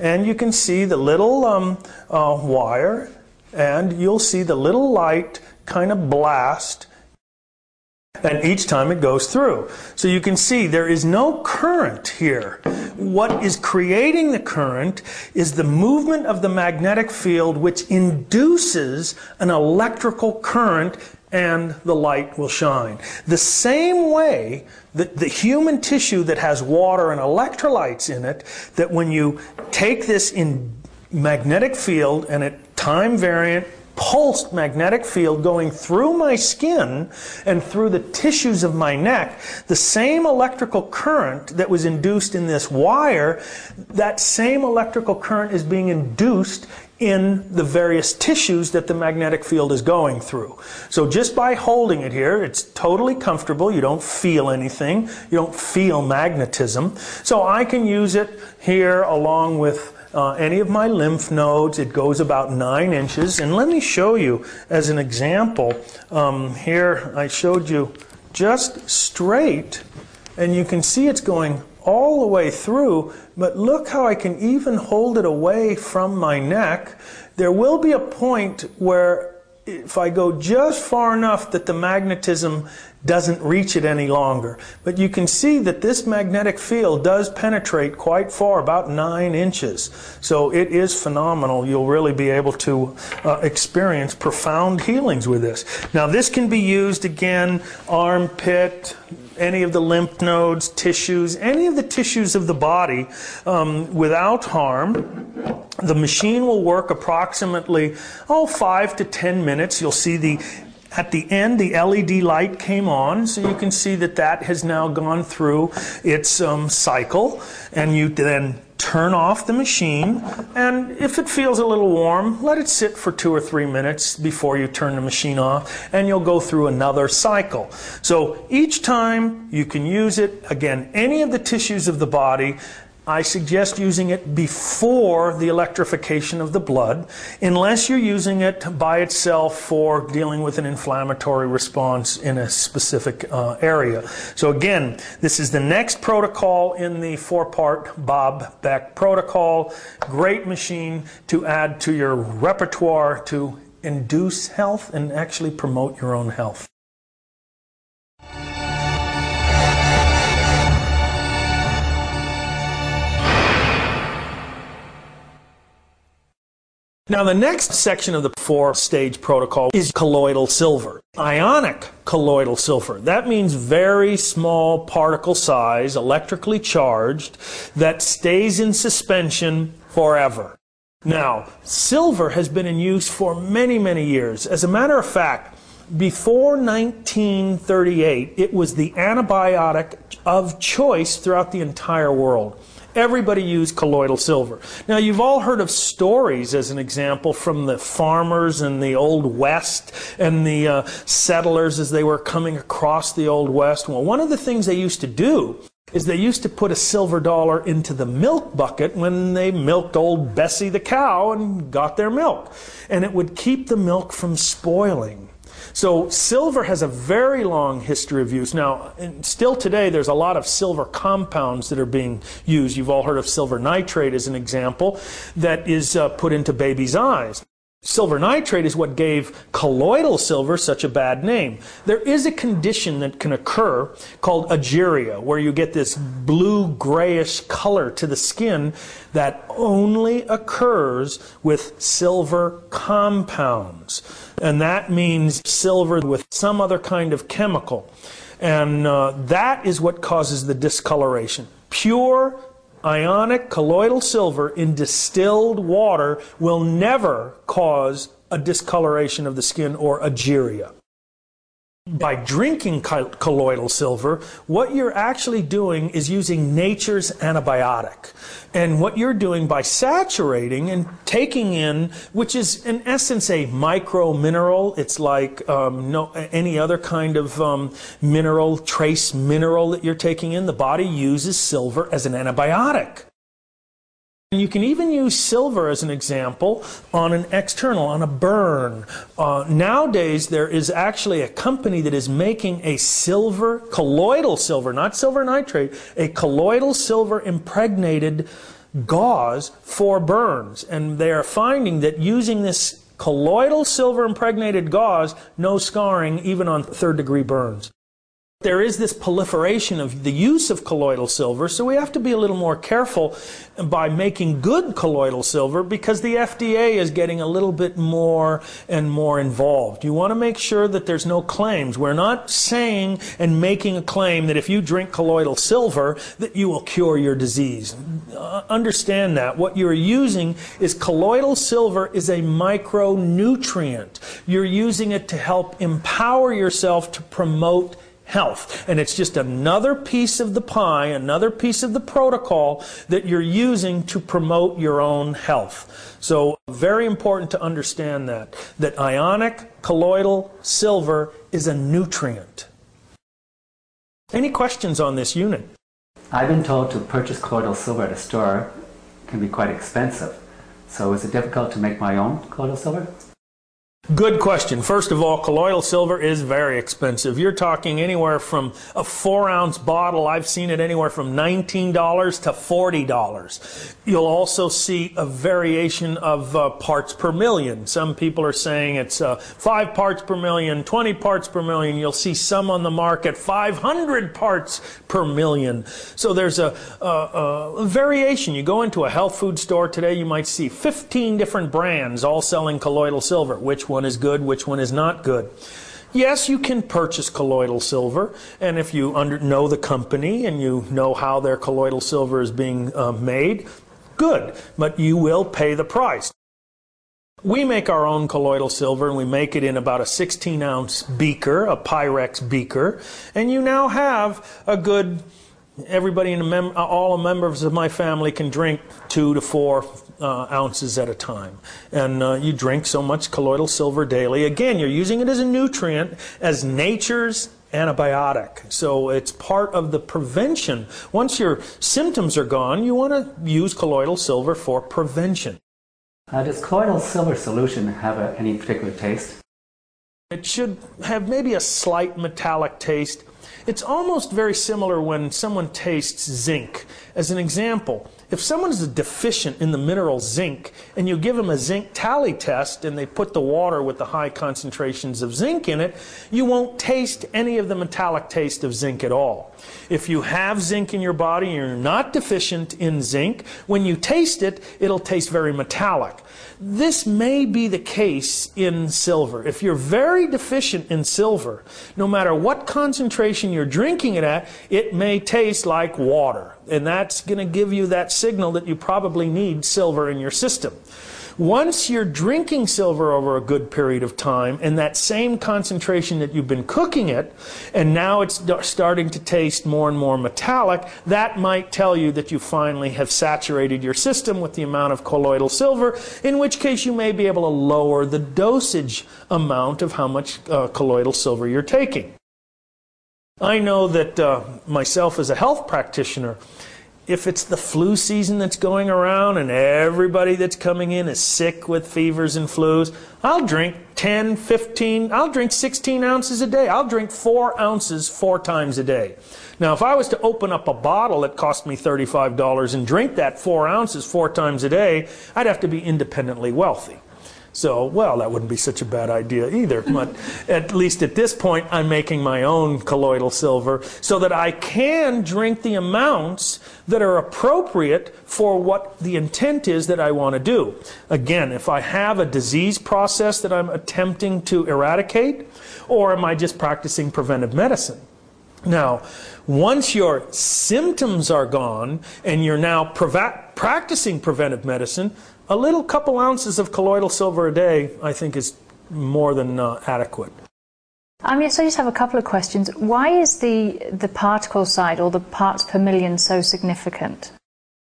and you can see the little wire, and you'll see the little light kind of blast, and each time it goes through. So you can see there is no current here. What is creating the current is the movement of the magnetic field, which induces an electrical current, and the light will shine. The same way that the human tissue that has water and electrolytes in it, that when you take this in magnetic field and it time variant pulsed magnetic field going through my skin and through the tissues of my neck, the same electrical current that was induced in this wire, that same electrical current is being induced in the various tissues that the magnetic field is going through. So just by holding it here, it's totally comfortable. You don't feel anything. You don't feel magnetism. So I can use it here along with any of my lymph nodes. It goes about 9 inches. And let me show you as an example. Here I showed you just straight, and you can see it's going all the way through, but look how I can even hold it away from my neck. There will be a point where if I go just far enough that the magnetism doesn't reach it any longer. But you can see that this magnetic field does penetrate quite far, about 9 inches. So it is phenomenal. You'll really be able to experience profound healings with this. Now this can be used again, armpit, any of the lymph nodes, tissues, any of the tissues of the body without harm. The machine will work approximately 5 to 10 minutes. You'll see at the end the LED light came on, so you can see that that has now gone through its cycle, and you then turn off the machine, and if it feels a little warm, let it sit for 2 or 3 minutes before you turn the machine off, and you'll go through another cycle. So each time you can use it, again, any of the tissues of the body. I suggest using it before the electrification of the blood, unless you're using it by itself for dealing with an inflammatory response in a specific area. So again, this is the next protocol in the 4-part Bob Beck protocol. Great machine to add to your repertoire to induce health and actually promote your own health. Now the next section of the 4-stage protocol is colloidal silver. Ionic colloidal silver. That means very small particle size, electrically charged, that stays in suspension forever. Now, silver has been in use for many, many years. As a matter of fact, before 1938, it was the antibiotic of choice throughout the entire world. Everybody used colloidal silver. Now, you've all heard of stories, as an example, from the farmers in the Old West and the settlers as they were coming across the Old West. Well, one of the things they used to do is they used to put a silver dollar into the milk bucket when they milked old Bessie the cow and got their milk. And it would keep the milk from spoiling. So silver has a very long history of use. Now, still today, there's a lot of silver compounds that are being used. You've all heard of silver nitrate as an example that is put into babies' eyes. Silver nitrate is what gave colloidal silver such a bad name. There is a condition that can occur called ageria, where you get this blue-grayish color to the skin that only occurs with silver compounds. And that means silver with some other kind of chemical. And that is what causes the discoloration. Pure ionic colloidal silver in distilled water will never cause a discoloration of the skin or ageria. By drinking colloidal silver, what you're actually doing is using nature's antibiotic. And what you're doing by saturating and taking in, which is in essence a micro mineral, it's like any other kind of mineral, trace mineral that you're taking in, the body uses silver as an antibiotic. You can even use silver as an example on an external, on a burn. Nowadays, there is actually a company that is making a silver, colloidal silver, not silver nitrate, a colloidal silver impregnated gauze for burns. And they are finding that using this colloidal silver impregnated gauze, no scarring even on 3rd-degree burns. There is this proliferation of the use of colloidal silver, so we have to be a little more careful by making good colloidal silver, because the FDA is getting a little bit more and more involved. You want to make sure that there's no claims. We're not saying and making a claim that if you drink colloidal silver that you will cure your disease. Understand that. What you're using is colloidal silver is a micronutrient. You're using it to help empower yourself to promote health. And it's just another piece of the pie, another piece of the protocol that you're using to promote your own health. So very important to understand that ionic colloidal silver is a nutrient. Any questions on this unit? I've been told to purchase colloidal silver at a store can be quite expensive. So is it difficult to make my own colloidal silver? Good question. First of all, colloidal silver is very expensive. You're talking anywhere from a 4-ounce bottle. I've seen it anywhere from $19 to $40. You'll also see a variation of parts per million. Some people are saying it's 5 parts per million, 20 parts per million. You'll see some on the market 500 parts per million. So there's a variation. You go into a health food store today, you might see 15 different brands all selling colloidal silver. Which one is good, which one is not good? Yes, you can purchase colloidal silver, and if you know the company and you know how their colloidal silver is being made, good, but you will pay the price. We make our own colloidal silver, and we make it in about a 16-ounce beaker, a Pyrex beaker, and you now have a good, everybody all the members of my family can drink 2 to 4 ounces at a time. And you drink so much colloidal silver daily. Again, you're using it as a nutrient, as nature's antibiotic. So it's part of the prevention. Once your symptoms are gone, you want to use colloidal silver for prevention. Does colloidal silver solution have any particular taste? It should have maybe a slight metallic taste. It's almost very similar when someone tastes zinc. As an example, if someone is deficient in the mineral zinc and you give them a zinc tally test and they put the water with the high concentrations of zinc in it, you won't taste any of the metallic taste of zinc at all. If you have zinc in your body and you're not deficient in zinc, when you taste it, it'll taste very metallic. This may be the case in silver. If you're very deficient in silver, no matter what concentration you're drinking it at, it may taste like water. And that's going to give you that signal that you probably need silver in your system. Once you're drinking silver over a good period of time, and that same concentration that you've been cooking it, and now it's starting to taste more and more metallic, that might tell you that you finally have saturated your system with the amount of colloidal silver, in which case you may be able to lower the dosage amount of how much colloidal silver you're taking. I know that myself as a health practitioner, if it's the flu season that's going around and everybody that's coming in is sick with fevers and flus, I'll drink 10, 15, I'll drink 16 ounces a day. I'll drink 4 ounces 4 times a day. Now, if I was to open up a bottle that cost me $35 and drink that 4 ounces 4 times a day, I'd have to be independently wealthy. So, well, that wouldn't be such a bad idea either, but at least at this point I'm making my own colloidal silver so that I can drink the amounts that are appropriate for what the intent is that I want to do. Again, if I have a disease process that I'm attempting to eradicate, or am I just practicing preventive medicine? Now, once your symptoms are gone and you're now practicing preventive medicine, a little couple ounces of colloidal silver a day, I think, is more than adequate. Yes, I just have a couple of questions. Why is the particle side, or the parts per million, so significant?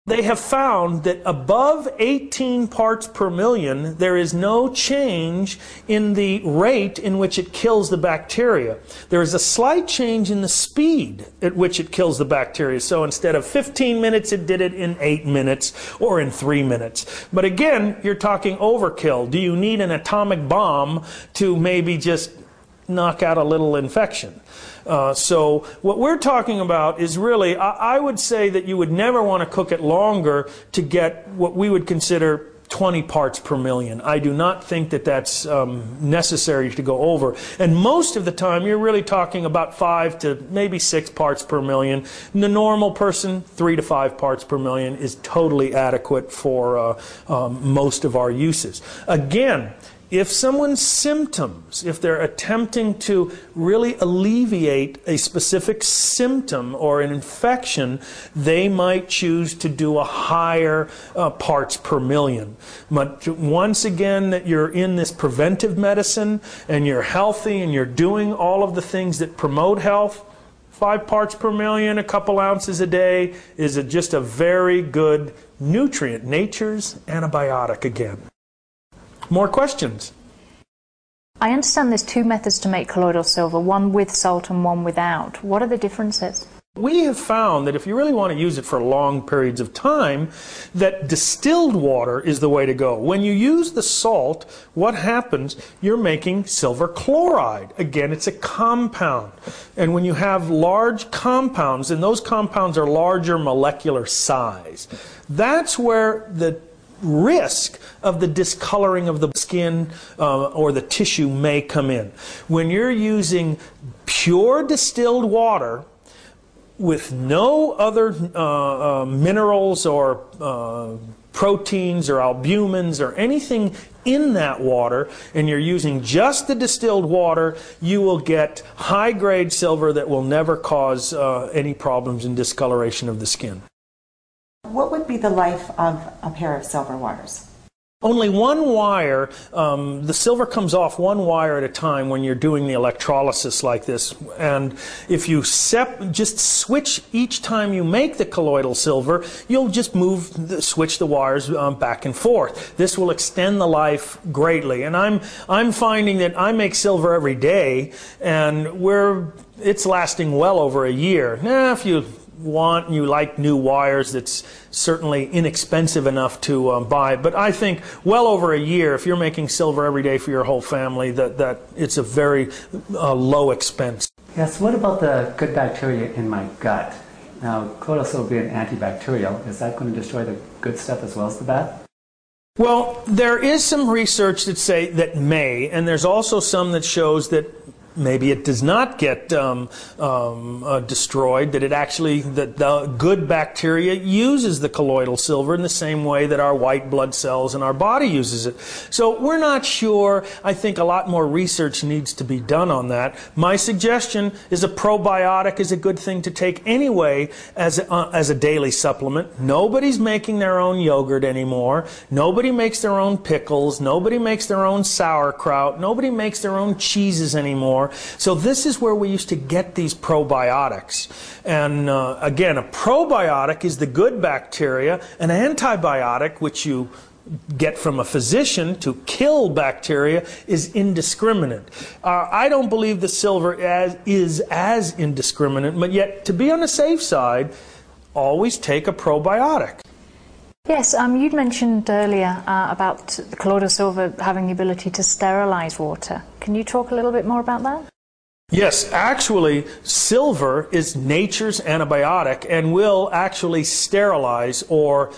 They have found that above 18 parts per million, there is no change in the rate in which it kills the bacteria. There is a slight change in the speed at which it kills the bacteria. So instead of 15 minutes, it did it in 8 minutes or in 3 minutes. But again, you're talking overkill. Do you need an atomic bomb to maybe just knock out a little infection? So what we're talking about is really, I would say that you would never want to cook it longer to get what we would consider 20 parts per million. I do not think that that's necessary to go over. And most of the time, you're really talking about 5 to maybe 6 parts per million. The normal person, 3 to 5 parts per million is totally adequate for most of our uses. Again, if someone's symptoms, if they're attempting to really alleviate a specific symptom or an infection, they might choose to do a higher parts per million. But once again, that you're in this preventive medicine and you're healthy and you're doing all of the things that promote health, 5 parts per million, a couple ounces a day is just a very good nutrient, nature's antibiotic again. More questions? I understand there's 2 methods to make colloidal silver, one with salt and one without. What are the differences? We have found that if you really want to use it for long periods of time, that distilled water is the way to go. When you use the salt, what happens? You're making silver chloride. Again, it's a compound. And when you have large compounds, and those compounds are larger molecular size, that's where the risk of the discoloring of the skin or the tissue may come in. When you're using pure distilled water with no other minerals or proteins or albumins or anything in that water, and you're using just the distilled water, you will get high-grade silver that will never cause any problems in discoloration of the skin. What would be the life of a pair of silver wires? Only one wire, the silver comes off one wire at a time when you're doing the electrolysis like this. And if you just switch each time you make the colloidal silver, you'll just switch the wires back and forth. This will extend the life greatly. And I'm finding that I make silver every day, and it's lasting well over a year. Now, if you like new wires, that's certainly inexpensive enough to buy. But I think well over a year, if you're making silver every day for your whole family, that it's a very low expense. Yes, what about the good bacteria in my gut? Now, colloidal silver being antibacterial, is that going to destroy the good stuff as well as the bad? Well, there is some research that say that may, and there's also some that shows that maybe it does not get destroyed, that the good bacteria uses the colloidal silver in the same way that our white blood cells in our body uses it. So we're not sure. I think a lot more research needs to be done on that. My suggestion is a probiotic is a good thing to take anyway as a daily supplement. Nobody's making their own yogurt anymore. Nobody makes their own pickles. Nobody makes their own sauerkraut. Nobody makes their own cheeses anymore. So this is where we used to get these probiotics. And again, a probiotic is the good bacteria. An antibiotic, which you get from a physician to kill bacteria, is indiscriminate. I don't believe the silver is as indiscriminate, but yet to be on the safe side, always take a probiotic. Yes, you'd mentioned earlier about the colloidal silver having the ability to sterilize water. Can you talk a little bit more about that? Yes, actually, silver is nature's antibiotic and will actually sterilize or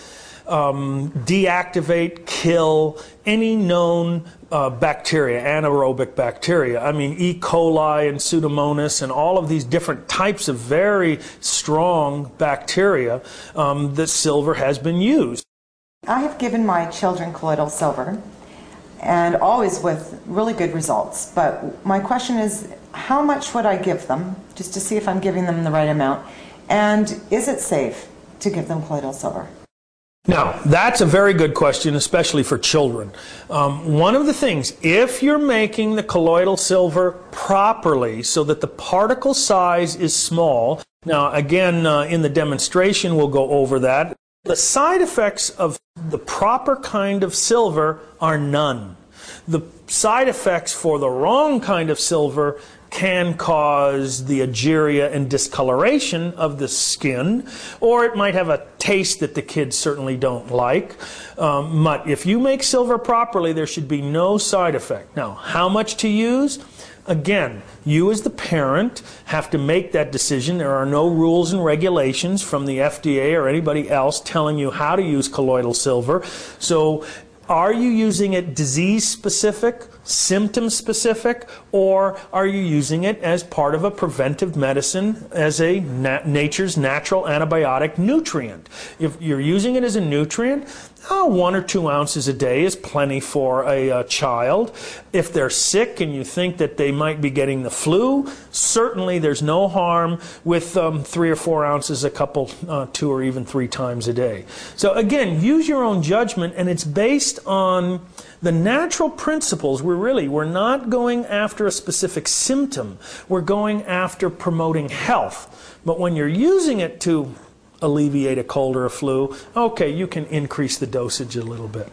deactivate, kill any known bacteria, anaerobic bacteria. I mean, E. coli and Pseudomonas and all of these different types of very strong bacteria that silver has been used. I have given my children colloidal silver, and always with really good results. But my question is, how much would I give them, just to see if I'm giving them the right amount? And is it safe to give them colloidal silver? Now, that's a very good question, especially for children. One of the things, if you're making the colloidal silver properly so that the particle size is small, now again, in the demonstration we'll go over that, the side effects of the proper kind of silver are none. The side effects for the wrong kind of silver can cause the ageria and discoloration of the skin, or it might have a taste that the kids certainly don't like. But if you make silver properly, there should be no side effect. Now, how much to use? Again, you as the parent have to make that decision. There are no rules and regulations from the FDA or anybody else telling you how to use colloidal silver. So Are you using it disease specific, symptom specific, or are you using it as part of a preventive medicine as a nature's natural antibiotic nutrient? If you're using it as a nutrient, 1 or 2 ounces a day is plenty for a child. If they're sick and you think that they might be getting the flu, certainly there's no harm with 3 or 4 ounces a couple, 2 or even 3 times a day. So again, use your own judgment, and it's based on the natural principles. We're not going after a specific symptom. We're going after promoting health. But when you're using it to alleviate a cold or a flu, okay, you can increase the dosage a little bit.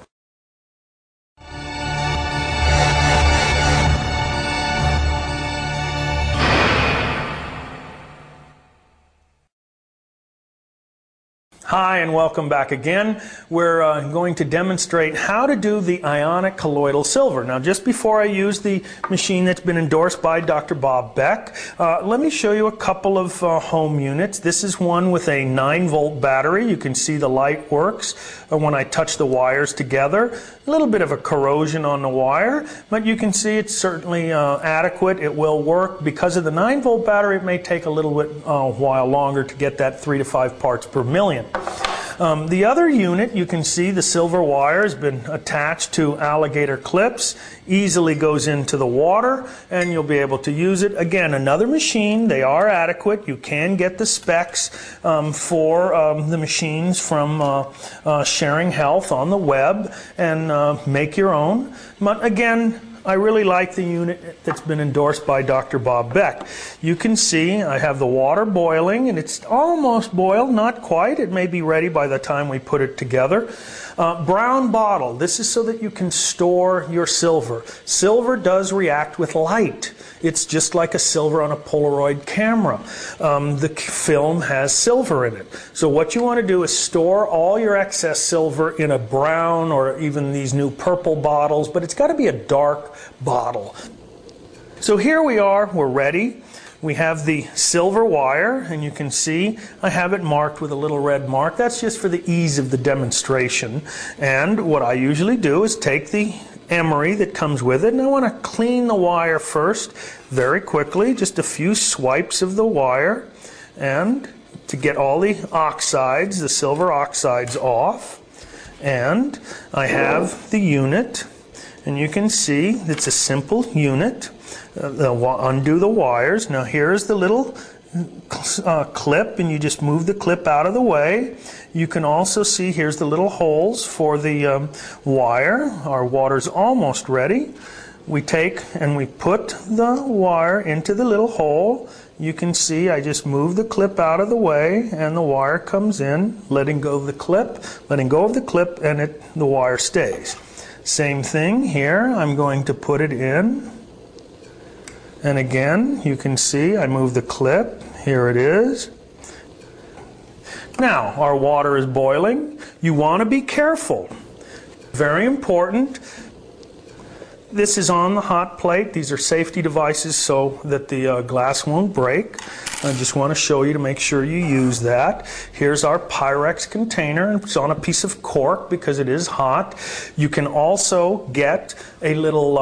Hi, and welcome back again. We're going to demonstrate how to do the ionic colloidal silver. Now, just before I use the machine that's been endorsed by Dr. Bob Beck, let me show you a couple of home units. This is one with a 9-volt battery. You can see the light works when I touch the wires together. A little bit of a corrosion on the wire, but you can see it's certainly adequate. It will work. Because of the 9-volt battery, it may take a little bit while longer to get that 3 to 5 parts per million. The other unit, you can see the silver wire has been attached to alligator clips, easily goes into the water, and you'll be able to use it. Again, another machine. They are adequate. You can get the specs for the machines from Sharing Health on the web and make your own. But again, I really like the unit that's been endorsed by Dr. Bob Beck. You can see I have the water boiling, and it's almost boiled, not quite. It may be ready by the time we put it together. Brown bottle. This is so that you can store your silver. Silver does react with light. It's just like a silver on a Polaroid camera. The film has silver in it. So what you want to do is store all your excess silver in a brown or even these new purple bottles, but it's got to be a dark bottle. So here we are, we're ready. We have the silver wire, and you can see I have it marked with a little red mark. That's just for the ease of the demonstration. And what I usually do is take the emery that comes with it, and I want to clean the wire first very quickly, just a few swipes of the wire, and to get all the oxides, the silver oxides off. And I have the unit, and you can see it's a simple unit. Undo the wires. Now here's the little clip, and you just move the clip out of the way. You can also see here's the little holes for the wire. Our water's almost ready. We take and we put the wire into the little hole. You can see I just move the clip out of the way, and the wire comes in, letting go of the clip, and the wire stays. Same thing here. I'm going to put it in. And again, you can see I move the clip. Here it is. Now, our water is boiling. You want to be careful. Very important. This is on the hot plate. These are safety devices so that the glass won't break. I just want to show you to make sure you use that. Here's our Pyrex container. It's on a piece of cork because it is hot. You can also get a little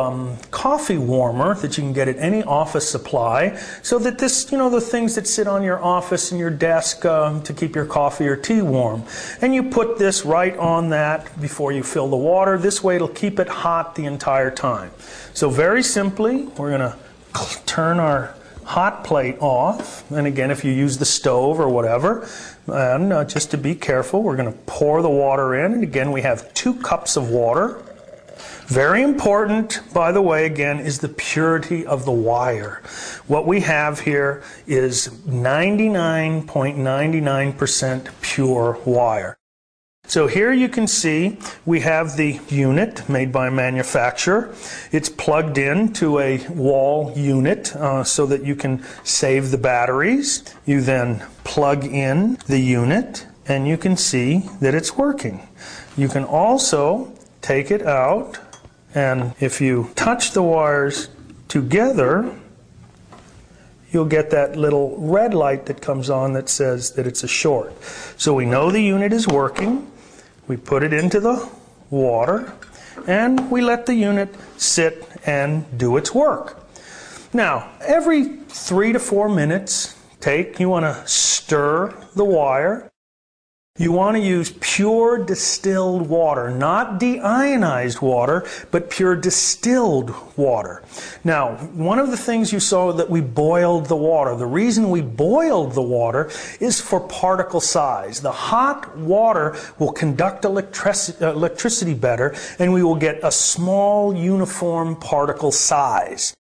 coffee warmer that you can get at any office supply, so that this, the things that sit on your office and your desk to keep your coffee or tea warm. And you put this right on that before you fill the water. This way it'll keep it hot the entire time. So very simply, we're going to turn our hot plate off, and again, if you use the stove or whatever, and just to be careful, we're going to pour the water in, and again, we have 2 cups of water. Very important, by the way, again, is the purity of the wire. What we have here is 99.99% pure wire. So here you can see we have the unit made by a manufacturer. It's plugged in to a wall unit so that you can save the batteries. You then plug in the unit, and you can see that it's working. You can also take it out, and if you touch the wires together, you'll get that little red light that comes on that says that it's a short. So we know the unit is working. We put it into the water, and we let the unit sit and do its work. Now, every 3 to 4 minutes, you want to stir the wire. You want to use pure distilled water, not deionized water, but pure distilled water. Now, one of the things you saw that we boiled the water. The reason we boiled the water is for particle size. The hot water will conduct electricity better, and we will get a small uniform particle size.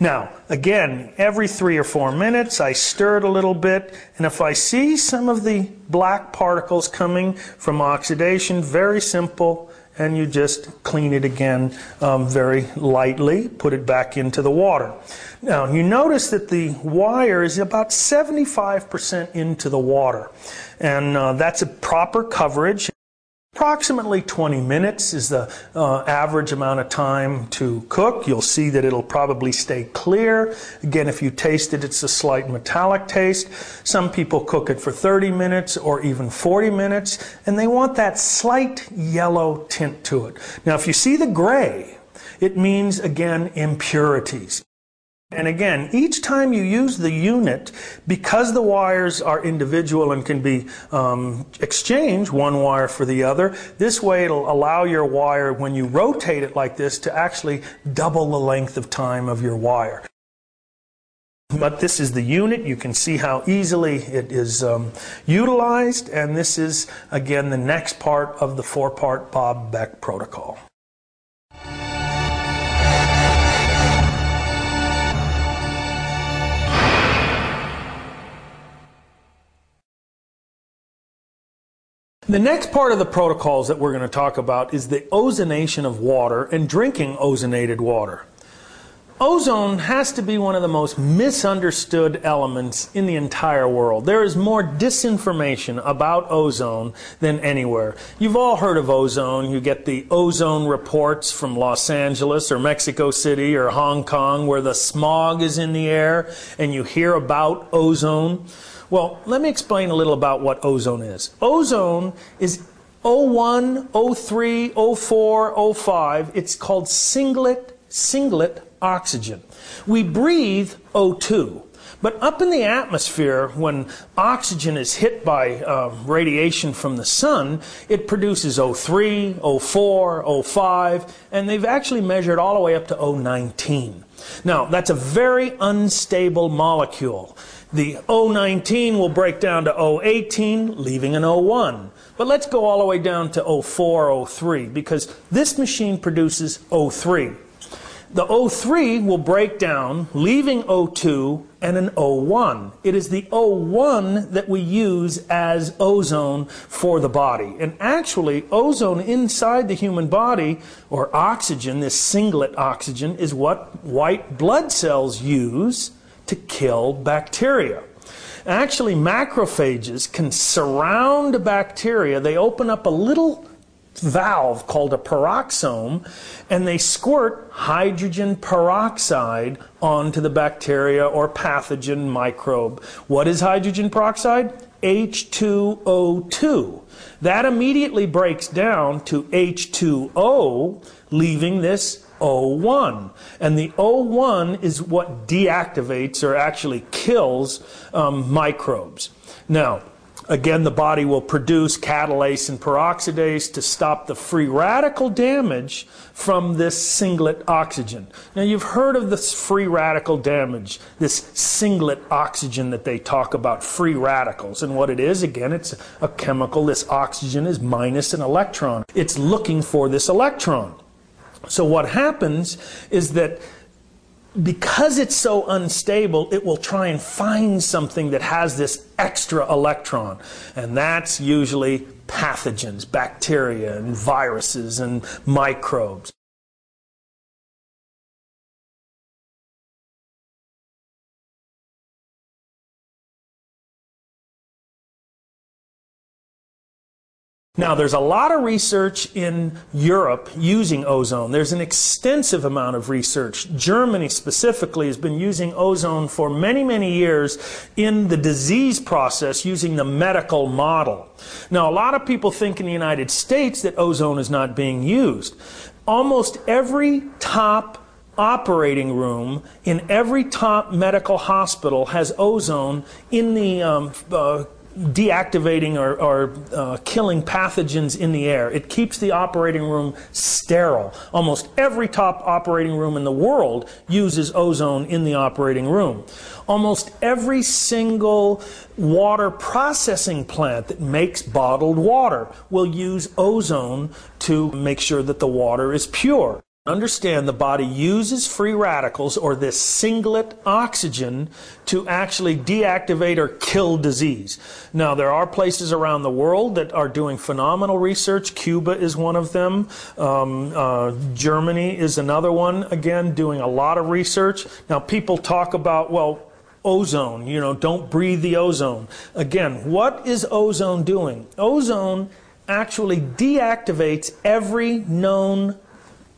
Now, again, every 3 or 4 minutes, I stir it a little bit, and if I see some of the black particles coming from oxidation, very simple, and you just clean it again very lightly, put it back into the water. Now, you notice that the wire is about 75% into the water, and that's a proper coverage. Approximately 20 minutes is the average amount of time to cook. You'll see that it'll probably stay clear. Again, if you taste it, it's a slight metallic taste. Some people cook it for 30 minutes or even 40 minutes, and they want that slight yellow tint to it. Now, if you see the gray, it means, again, impurities. And again, each time you use the unit, because the wires are individual and can be exchanged, one wire for the other, this way it'll allow your wire, when you rotate it like this, to actually double the length of time of your wire. But this is the unit. You can see how easily it is utilized, and this is, again, the next part of the 4-part Beck Protocol. The next part of the protocols that we're going to talk about is the ozonation of water and drinking ozonated water. Ozone has to be one of the most misunderstood elements in the entire world. There is more disinformation about ozone than anywhere. You've all heard of ozone. You get the ozone reports from Los Angeles or Mexico City or Hong Kong where the smog is in the air and you hear about ozone. Well, let me explain a little about what ozone is. Ozone is O1, O3, O4, O5. It's called singlet oxygen. We breathe O2. But up in the atmosphere, when oxygen is hit by radiation from the sun, it produces O3, O4, O5, and they've actually measured all the way up to O19. Now, that's a very unstable molecule. The O19 will break down to O18, leaving an O1. But let's go all the way down to O4, O3, because this machine produces O3. The O3 will break down, leaving O2 and an O1. It is the O1 that we use as ozone for the body. And actually, ozone inside the human body, or oxygen, this singlet oxygen, is what white blood cells use to kill bacteria. Actually, macrophages can surround bacteria. They open up a little valve called a peroxome, and they squirt hydrogen peroxide onto the bacteria or pathogen microbe. What is hydrogen peroxide? H2O2. That immediately breaks down to H2O, leaving this O1. And the O1 is what deactivates or actually kills microbes. Now, again, the body will produce catalase and peroxidase to stop the free radical damage from this singlet oxygen. Now, you've heard of this free radical damage, this singlet oxygen that they talk about, free radicals. And what it is, again, it's a chemical. This oxygen is minus an electron. It's looking for this electron. So what happens is that because it's so unstable, it will try and find something that has this extra electron. And that's usually pathogens, bacteria and viruses and microbes. Now, there's a lot of research in Europe using ozone. There's an extensive amount of research. Germany specifically has been using ozone for many, many years in the disease process using the medical model. Now, a lot of people think in the United States that ozone is not being used. Almost every top operating room in every top medical hospital has ozone in the deactivating or killing pathogens in the air. It keeps the operating room sterile. Almost every top operating room in the world uses ozone in the operating room. Almost every single water processing plant that makes bottled water will use ozone to make sure that the water is pure. Understand the body uses free radicals, or this singlet oxygen, to actually deactivate or kill disease. Now, there are places around the world that are doing phenomenal research. Cuba is one of them. Germany is another one, again, doing a lot of research. Now, people talk about, well, ozone, you know, don't breathe the ozone. Again, what is ozone doing? Ozone actually deactivates every known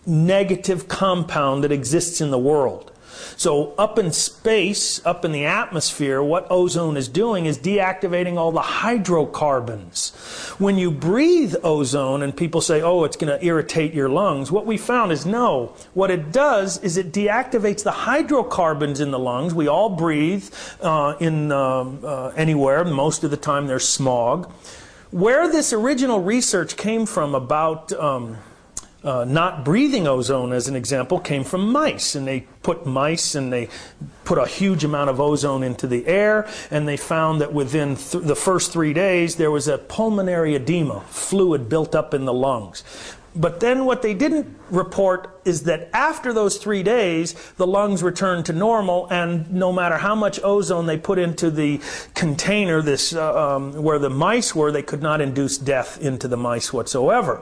negative compound that exists in the world. So up in space, up in the atmosphere, what ozone is doing is deactivating all the hydrocarbons. When you breathe ozone and people say, oh, it's going to irritate your lungs, what we found is no. What it does is it deactivates the hydrocarbons in the lungs. We all breathe anywhere. Most of the time there's smog. Where this original research came from about not breathing ozone, as an example, came from mice. And they put a huge amount of ozone into the air, and they found that within the first 3 days there was a pulmonary edema, fluid built up in the lungs. But then what they didn't report is that after those 3 days, the lungs returned to normal, and no matter how much ozone they put into the container, where the mice were, they could not induce death into the mice whatsoever.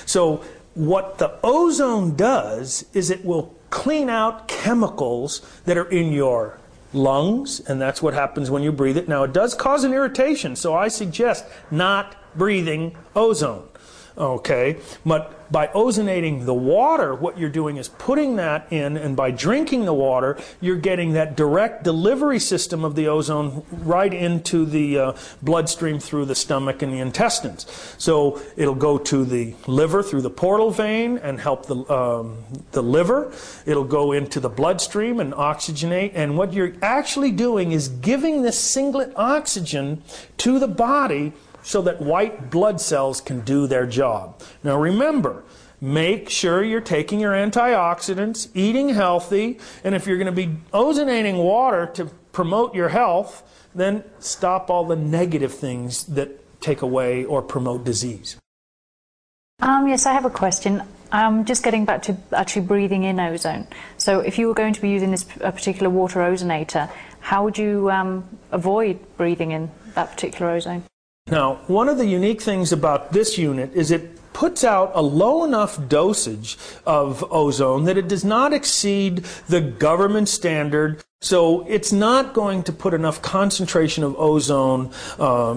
So what the ozone does is it will clean out chemicals that are in your lungs, and that's what happens when you breathe it. Now, it does cause an irritation, so I suggest not breathing ozone. Okay, but by ozonating the water, what you're doing is putting that in, and by drinking the water, you're getting that direct delivery system of the ozone right into the bloodstream through the stomach and the intestines. So it'll go to the liver through the portal vein and help the liver. It'll go into the bloodstream and oxygenate, and what you're actually doing is giving this singlet oxygen to the body so that white blood cells can do their job. Now remember, make sure you're taking your antioxidants, eating healthy, and if you're going to be ozonating water to promote your health, then stop all the negative things that take away or promote disease. Yes, I have a question. Just getting back to actually breathing in ozone. So if you were going to be using this particular water ozonator, how would you avoid breathing in that particular ozone? Now, one of the unique things about this unit is it puts out a low enough dosage of ozone that it does not exceed the government standard. So it's not going to put enough concentration of ozone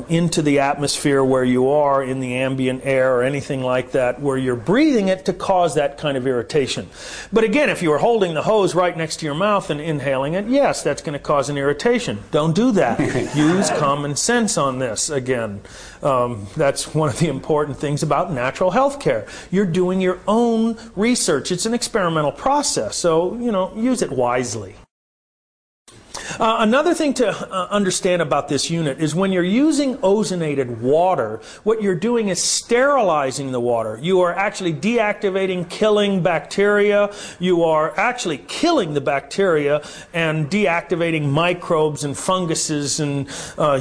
into the atmosphere where you are in the ambient air or anything like that, where you're breathing it to cause that kind of irritation. But again, if you were holding the hose right next to your mouth and inhaling it, yes, that's going to cause an irritation. Don't do that. Use common sense on this again. That's one of the important things about natural health care. You're doing your own research. It's an experimental process, so, you know, use it wisely. Another thing to understand about this unit is when you're using ozonated water, what you're doing is sterilizing the water. You are actually deactivating, killing bacteria. You are actually killing the bacteria and deactivating microbes and funguses and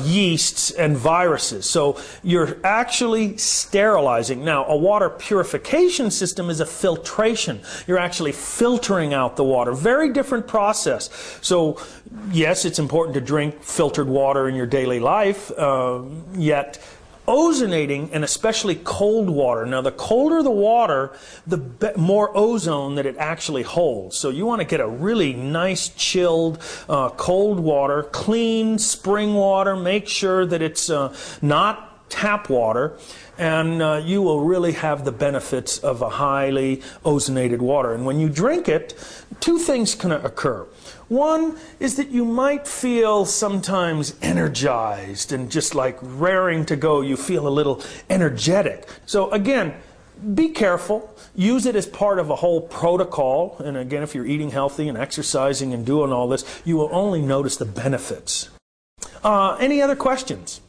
yeasts and viruses. So you're actually sterilizing. Now, a water purification system is a filtration. You're actually filtering out the water. Very different process. So yes, it's important to drink filtered water in your daily life, yet ozonating, and especially cold water. Now, the colder the water, the more ozone that it actually holds. So you want to get a really nice, chilled, cold water, clean spring water. Make sure that it's not tap water, and you will really have the benefits of a highly ozonated water. And when you drink it, two things can occur. One is that you might feel sometimes energized and just like raring to go. You feel a little energetic. So again, be careful. Use it as part of a whole protocol. And again, if you're eating healthy and exercising and doing all this, you will only notice the benefits. Any other questions?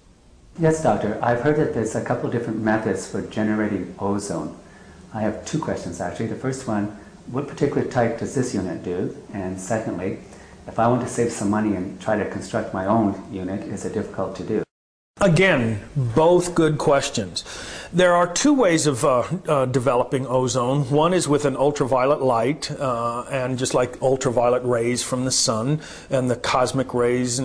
Yes, doctor. I've heard that there's a couple different methods for generating ozone. I have two questions, actually. The first one, what particular type does this unit do? And secondly, if I want to save some money and try to construct my own unit, is it difficult to do? Again, both good questions. There are two ways of developing ozone. One is with an ultraviolet light, and just like ultraviolet rays from the sun and the cosmic rays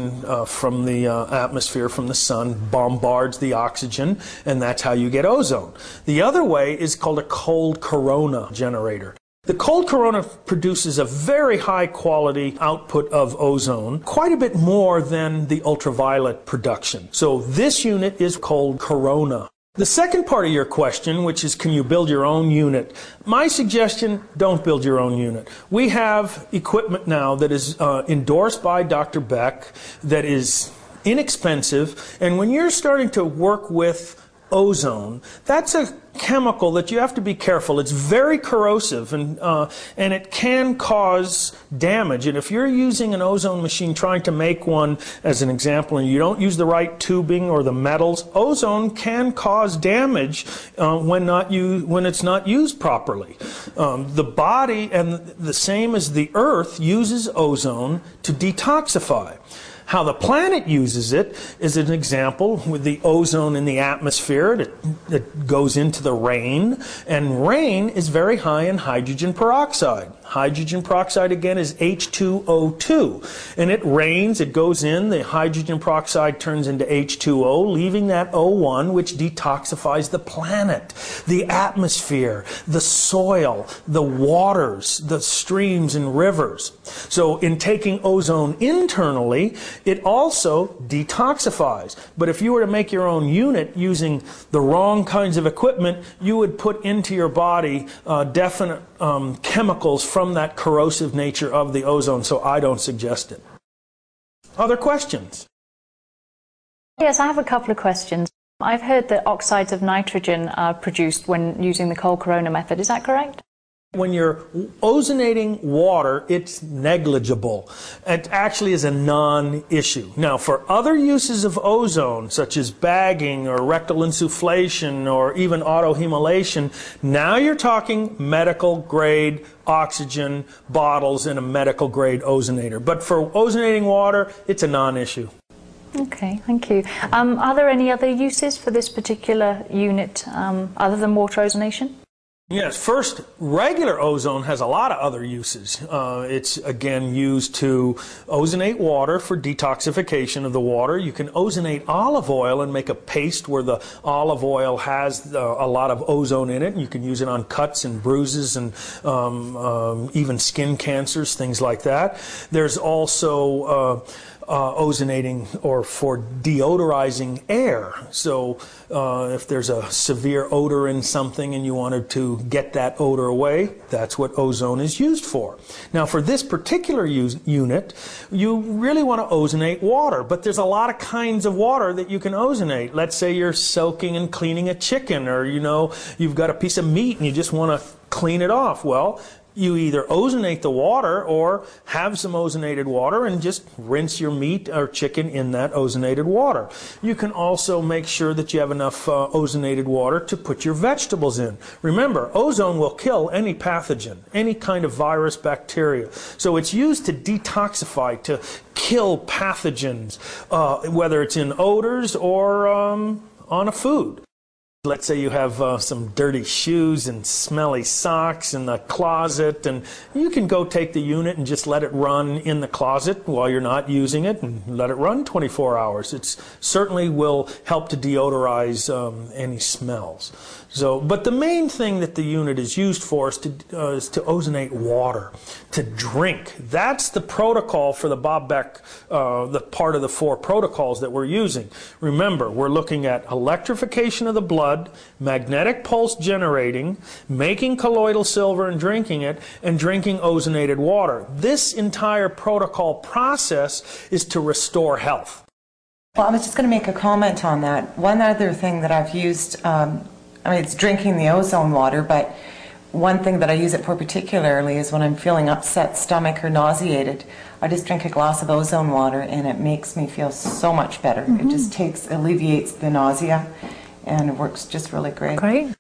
from the atmosphere from the sun bombards the oxygen, and that's how you get ozone. The other way is called a cold corona generator. The cold corona produces a very high quality output of ozone, quite a bit more than the ultraviolet production. So this unit is cold corona. The second part of your question, which is can you build your own unit? My suggestion, don't build your own unit. We have equipment now that is endorsed by Dr. Beck that is inexpensive, and when you're starting to work with ozone, that's a chemical that you have to be careful. It's very corrosive, and it can cause damage. And if you're using an ozone machine, trying to make one, as an example, and you don't use the right tubing or the metals, ozone can cause damage when it's not used properly. The body, and the same as the Earth, uses ozone to detoxify. How the planet uses it is an example with the ozone in the atmosphere that goes into the rain, and rain is very high in hydrogen peroxide. Hydrogen peroxide, again, is H2O2. And it rains, it goes in, the hydrogen peroxide turns into H2O, leaving that O1, which detoxifies the planet, the atmosphere, the soil, the waters, the streams and rivers. So in taking ozone internally, it also detoxifies. But if you were to make your own unit using the wrong kinds of equipment, you would put into your body definite chemicals from that corrosive nature of the ozone, so I don't suggest it. Other questions? Yes, I have a couple of questions. I've heard that oxides of nitrogen are produced when using the cold corona method. Is that correct? When you're ozonating water, it's negligible. It actually is a non-issue. Now, for other uses of ozone, such as bagging or rectal insufflation or even autohemolation, now you're talking medical grade oxygen bottles and a medical grade ozonator. But for ozonating water, it's a non-issue. Okay, thank you. Are there any other uses for this particular unit other than water ozonation? Yes, first, regular ozone has a lot of other uses. It's, again, used to ozonate water for detoxification of the water. You can ozonate olive oil and make a paste where the olive oil has a lot of ozone in it. You can use it on cuts and bruises and even skin cancers, things like that. There's also ozonating or for deodorizing air. So if there's a severe odor in something and you wanted to get that odor away, that's what ozone is used for. Now for this particular unit, you really want to ozonate water, but there's a lot of kinds of water that you can ozonate. Let's say you're soaking and cleaning a chicken, or you've got a piece of meat and you just want to clean it off. Well, you either ozonate the water or have some ozonated water and just rinse your meat or chicken in that ozonated water. You can also make sure that you have enough ozonated water to put your vegetables in. Remember, ozone will kill any pathogen, any kind of virus, bacteria. So it's used to detoxify, to kill pathogens, whether it's in odors or on a food. Let's say you have some dirty shoes and smelly socks in the closet, and you can go take the unit and just let it run in the closet while you're not using it, and let it run 24 hours. It certainly will help to deodorize any smells. But the main thing that the unit is used for is to ozonate water, to drink. That's the protocol for the Bob Beck, the part of the 4 protocols that we're using. Remember, we're looking at electrification of the blood, magnetic pulse generating, making colloidal silver and drinking it, and drinking ozonated water. This entire protocol process is to restore health. Well, I was just going to make a comment on that. One other thing that I've used, I mean, it's drinking the ozone water, but one thing that I use it for particularly is when I'm feeling upset stomach or nauseated, I just drink a glass of ozone water and it makes me feel so much better. It just alleviates the nausea, and it works just really great. Great.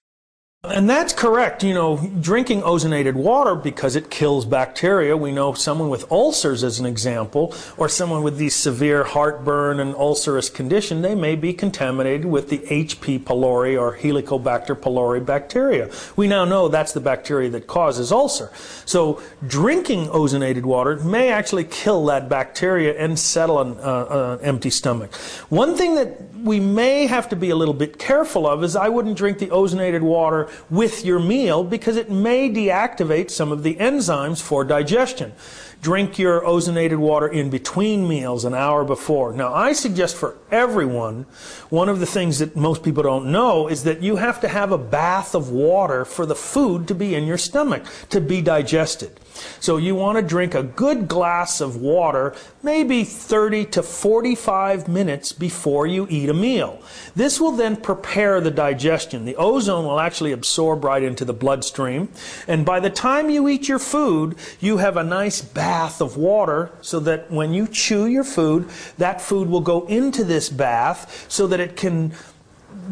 And that's correct. You know, drinking ozonated water, because it kills bacteria. We know someone with ulcers, as an example, or someone with these severe heartburn and ulcerous condition, they may be contaminated with the HP pylori or Helicobacter pylori bacteria. We now know that's the bacteria that causes ulcer. So drinking ozonated water may actually kill that bacteria and settle an empty stomach. One thing that we may have to be a little bit careful of is I wouldn't drink the ozonated water with your meal, because it may deactivate some of the enzymes for digestion. Drink your ozonated water in between meals, an hour before. Now, I suggest for everyone, one of the things that most people don't know is that you have to have a bath of water for the food to be in your stomach, to be digested. So you want to drink a good glass of water maybe 30 to 45 minutes before you eat a meal. This will then prepare the digestion. The ozone will actually absorb right into the bloodstream, and by the time you eat your food, you have a nice bath of water, so that when you chew your food, that food will go into this bath so that it can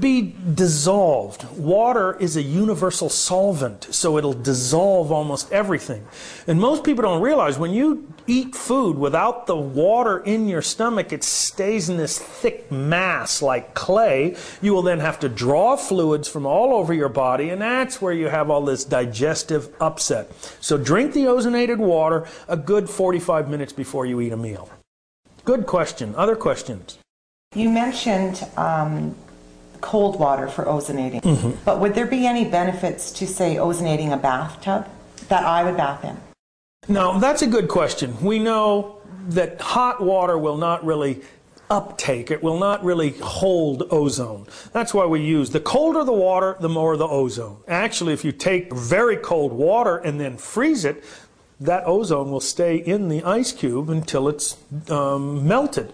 be dissolved. Water is a universal solvent, so it'll dissolve almost everything. And most people don't realize when you eat food without the water in your stomach, it stays in this thick mass like clay. You will then have to draw fluids from all over your body, and that's where you have all this digestive upset. So drink the ozonated water a good 45 minutes before you eat a meal. Good question. Other questions? You mentioned cold water for ozonating, but would there be any benefits to, say, ozonating a bathtub that I would bath in? Now, that's a good question. We know that hot water will not really uptake. It will not really hold ozone. That's why we use, the colder the water, the more the ozone. Actually, if you take very cold water and then freeze it, that ozone will stay in the ice cube until it's melted.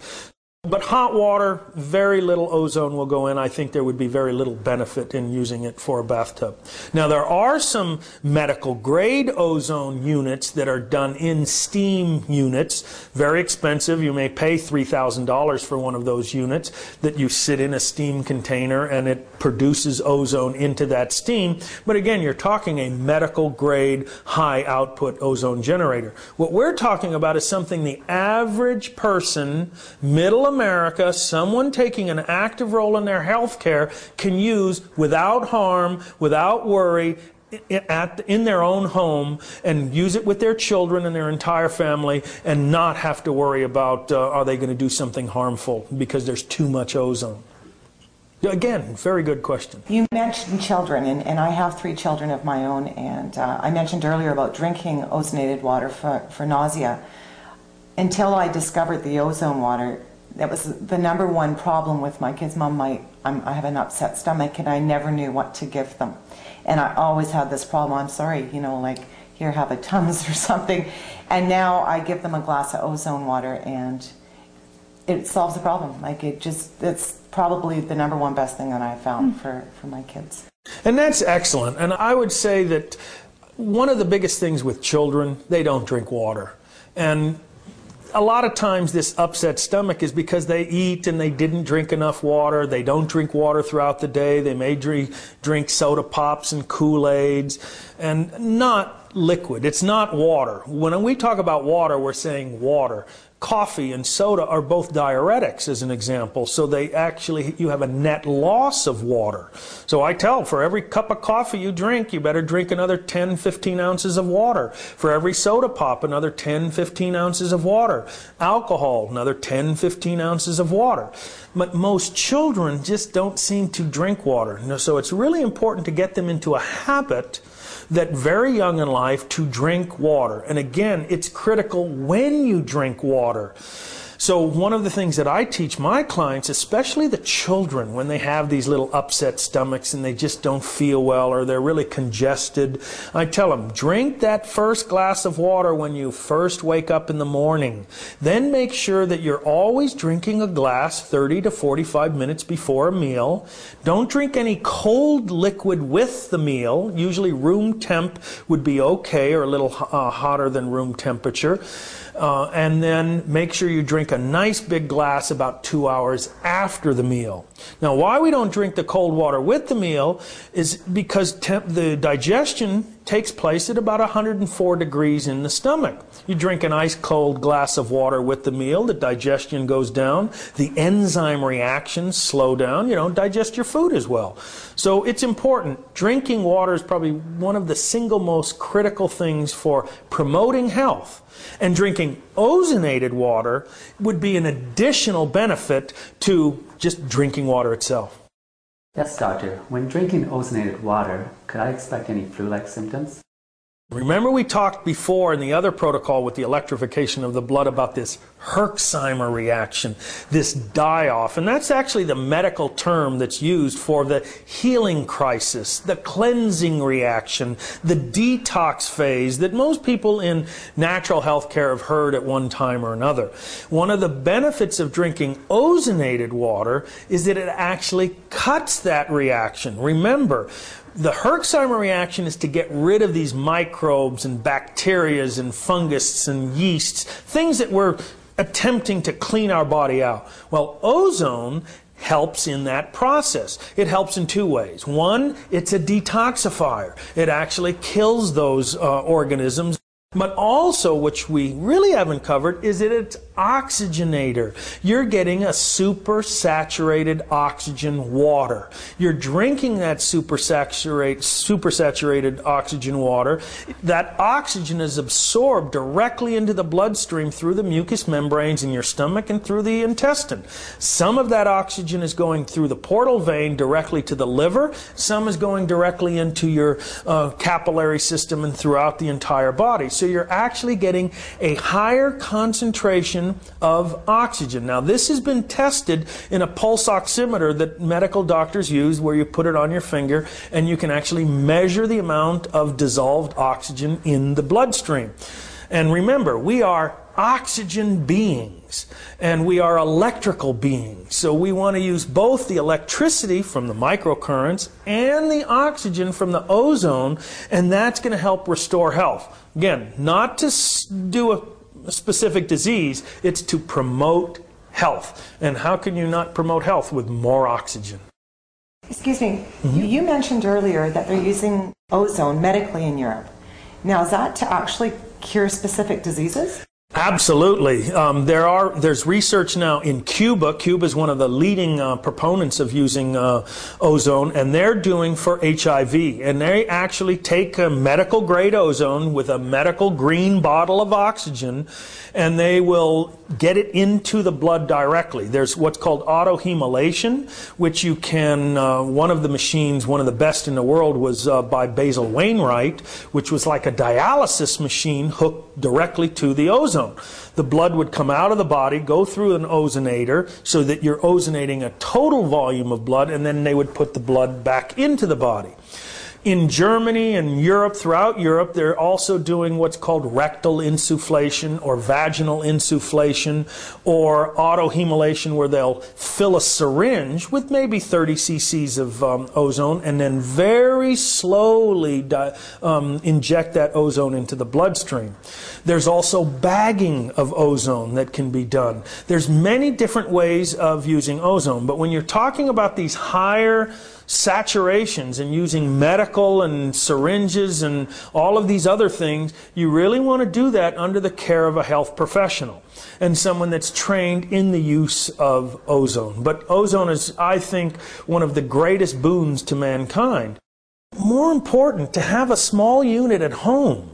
But hot water, very little ozone will go in. I think there would be very little benefit in using it for a bathtub. Now, there are some medical grade ozone units that are done in steam units. Very expensive. You may pay $3,000 for one of those units that you sit in a steam container and it produces ozone into that steam. But again, you're talking a medical grade high output ozone generator. What we're talking about is something the average person, middle America, someone taking an active role in their health care, can use without harm, without worry, in their own home, and use it with their children and their entire family, and not have to worry about are they going to do something harmful because there's too much ozone. Again, very good question. You mentioned children, and I have 3 children of my own, and I mentioned earlier about drinking ozonated water for nausea. Until I discovered the ozone water, that was the #1 problem with my kids. Mom, I have an upset stomach, and I never knew what to give them. And I always had this problem. I'm sorry, you know, like, here, have a Tums or something. And now I give them a glass of ozone water, and it solves the problem. Like, it's probably the #1 best thing that I've found for my kids. And that's excellent. And I would say that one of the biggest things with children, they don't drink water. And a lot of times this upset stomach is because they eat and they didn't drink enough water. They don't drink water throughout the day. They may drink soda pops and Kool-Aids, and not liquid. It's not water. When we talk about water, we're saying water. Coffee and soda are both diuretics, as an example, so you have a net loss of water. So I tell, for every cup of coffee you drink, you better drink another 10, 15 ounces of water. For every soda pop, another 10, 15 ounces of water. Alcohol, another 10, 15 ounces of water. But most children just don't seem to drink water. So it's really important to get them into a habit that very young in life to drink water. And again, it's critical when you drink water. So one of the things that I teach my clients, especially the children, when they have these little upset stomachs and they just don't feel well or they're really congested, I tell them, drink that first glass of water when you first wake up in the morning. Then make sure that you're always drinking a glass 30 to 45 minutes before a meal. Don't drink any cold liquid with the meal. Usually room temp would be okay, or a little hotter than room temperature. And then make sure you drink a nice big glass about 2 hours after the meal. Now, why we don't drink the cold water with the meal is because the digestion takes place at about 104 degrees in the stomach. You drink an ice cold glass of water with the meal, the digestion goes down, the enzyme reactions slow down, you don't digest your food as well. So it's important. Drinking water is probably one of the single most critical things for promoting health. And drinking ozonated water would be an additional benefit to just drinking water itself. Yes, doctor. When drinking ozonated water, could I expect any flu-like symptoms? Remember we talked before in the other protocol with the electrification of the blood about this Herxheimer reaction, this die-off, and that's actually the medical term that's used for the healing crisis, the cleansing reaction, the detox phase that most people in natural health care have heard at one time or another. One of the benefits of drinking ozonated water is that it actually cuts that reaction. Remember, the Herxheimer reaction is to get rid of these microbes and bacteria and fungus and yeasts, things that we're attempting to clean our body out. Well, ozone helps in that process. It helps in two ways. One, it's a detoxifier. It actually kills those organisms. But also, which we really haven't covered, is that it's oxygenator. You're getting a supersaturated oxygen water. You're drinking that supersaturated oxygen water. That oxygen is absorbed directly into the bloodstream through the mucous membranes in your stomach and through the intestine. Some of that oxygen is going through the portal vein directly to the liver. Some is going directly into your capillary system and throughout the entire body. So you're actually getting a higher concentration of oxygen. Now, this has been tested in a pulse oximeter that medical doctors use, where you put it on your finger and you can actually measure the amount of dissolved oxygen in the bloodstream. And remember, we are oxygen beings and we are electrical beings. So we want to use both the electricity from the microcurrents and the oxygen from the ozone, and that's going to help restore health. Again, not to do a specific disease, it's to promote health. And how can you not promote health with more oxygen? Excuse me, you mentioned earlier that they're using ozone medically in Europe. Now, is that to actually cure specific diseases? Absolutely. There's research now in Cuba. Cuba is one of the leading proponents of using ozone, and they're doing for HIV. And they actually take a medical grade ozone with a medical green bottle of oxygen, and they will get it into the blood directly. There's what's called autohemolation, which you can, one of the machines, one of the best in the world, was by Basil Wainwright, which was like a dialysis machine hooked directly to the ozone. The blood would come out of the body, go through an ozonator, so that you're ozonating a total volume of blood, and then they would put the blood back into the body. In Germany and Europe, throughout Europe, they're also doing what's called rectal insufflation or vaginal insufflation or autohemolation, where they'll fill a syringe with maybe 30 cc's of ozone and then very slowly inject that ozone into the bloodstream. There's also bagging of ozone that can be done. There's many different ways of using ozone, but when you're talking about these higher saturations and using medical and syringes and all of these other things, you really want to do that under the care of a health professional and someone that's trained in the use of ozone. But ozone is, I think, one of the greatest boons to mankind. More important, to have a small unit at home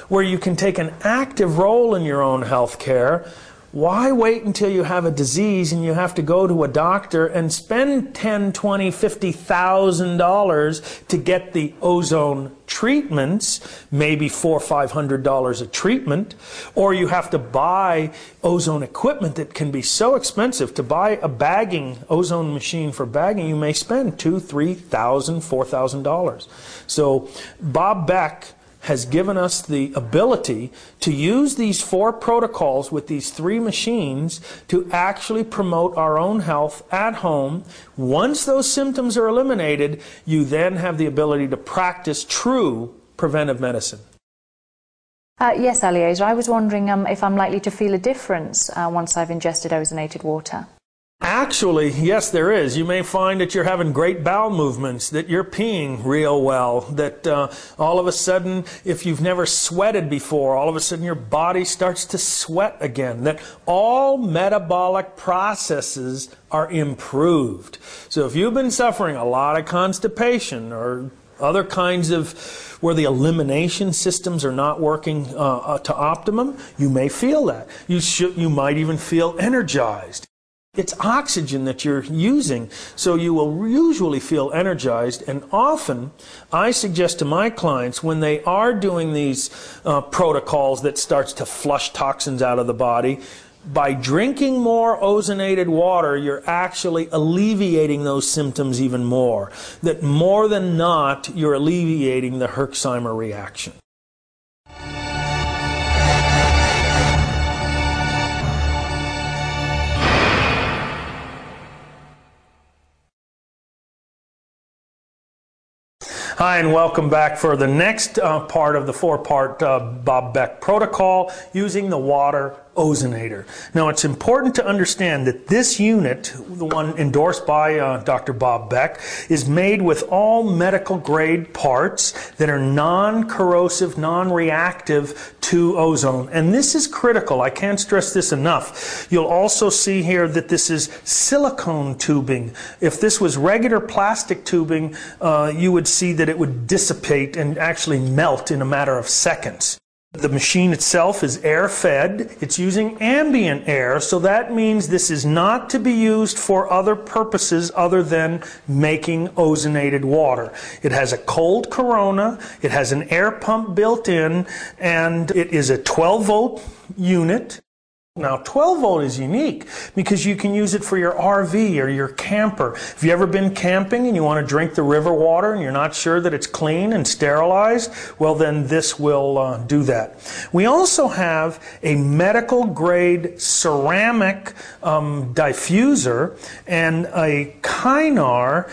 where you can take an active role in your own health care. Why wait until you have a disease and you have to go to a doctor and spend $10,000, $20,000, $50,000 to get the ozone treatments, maybe $400 or $500 a treatment, or you have to buy ozone equipment that can be so expensive. To buy a bagging ozone machine for bagging, you may spend $2,000, $3,000, $4,000. So Bob Beck has given us the ability to use these 4 protocols with these 3 machines to actually promote our own health at home. Once those symptoms are eliminated, you then have the ability to practice true preventive medicine. Yes, Aljosa, I was wondering if I'm likely to feel a difference once I've ingested ozonated water. Actually, yes, there is. You may find that you're having great bowel movements, that you're peeing real well, that all of a sudden, if you've never sweated before, all of a sudden your body starts to sweat again, that all metabolic processes are improved. So if you've been suffering a lot of constipation or other kinds of where the elimination systems are not working to optimum, you may feel that. You might even feel energized. It's oxygen that you're using, so you will usually feel energized. And often, I suggest to my clients, when they are doing these protocols that starts to flush toxins out of the body, by drinking more ozonated water, you're actually alleviating those symptoms even more. That more than not, you're alleviating the Herxheimer reaction. Hi, and welcome back for the next part of the 4-part Bob Beck protocol using the water ozonator. Now, it's important to understand that this unit, the one endorsed by Dr. Bob Beck, is made with all medical grade parts that are non-corrosive, non-reactive to ozone. And this is critical. I can't stress this enough. You'll also see here that this is silicone tubing. If this was regular plastic tubing, you would see that it would dissipate and actually melt in a matter of seconds. The machine itself is air-fed. It's using ambient air, so that means this is not to be used for other purposes other than making ozonated water. It has a cold corona, it has an air pump built in, and it is a 12-volt unit. Now, 12 volt is unique because you can use it for your RV or your camper. Have you ever been camping and you want to drink the river water and you're not sure that it's clean and sterilized? Well, then this will do that. We also have a medical grade ceramic diffuser and a Kynar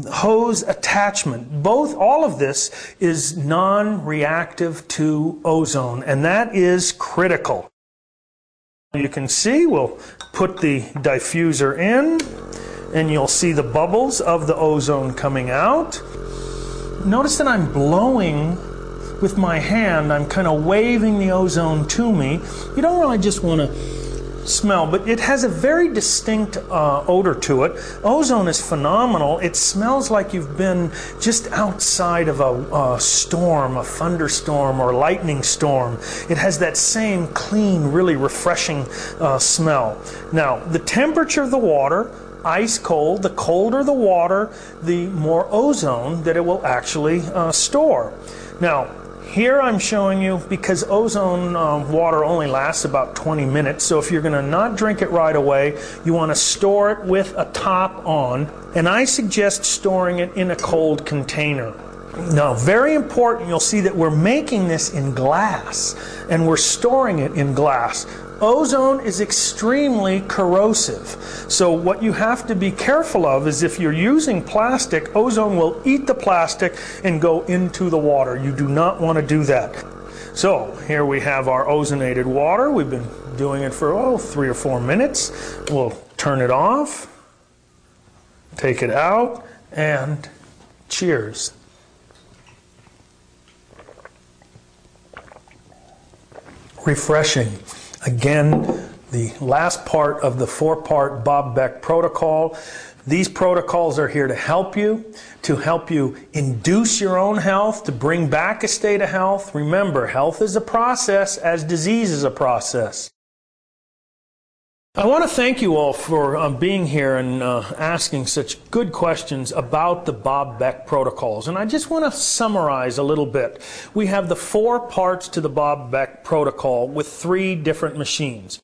hose attachment. All of this is non-reactive to ozone, and that is critical. You can see we'll put the diffuser in and you'll see the bubbles of the ozone coming out. Notice that I'm blowing with my hand. I'm kind of waving the ozone to me. You don't really just want to smell, but it has a very distinct odor to it. Ozone is phenomenal. It smells like you've been just outside of a storm, a thunderstorm or lightning storm. It has that same clean, really refreshing smell. Now, the temperature of the water, ice cold, the colder the water, the more ozone that it will actually store. Now, here I'm showing you, because ozone water only lasts about 20 minutes, so if you're going to not drink it right away, you want to store it with a top on, and I suggest storing it in a cold container. Now, very important, you'll see that we're making this in glass, and we're storing it in glass. Ozone is extremely corrosive. So what you have to be careful of is if you're using plastic, ozone will eat the plastic and go into the water. You do not want to do that. So here we have our ozonated water. We've been doing it for 3 or 4 minutes. We'll turn it off, take it out, And cheers. Refreshing. Again, the last part of the 4-part Bob Beck Protocol. These protocols are here to help you induce your own health, to bring back a state of health. Remember, health is a process as disease is a process. I want to thank you all for being here and asking such good questions about the Bob Beck protocols. And I just want to summarize a little bit. We have the 4 parts to the Bob Beck protocol with 3 different machines.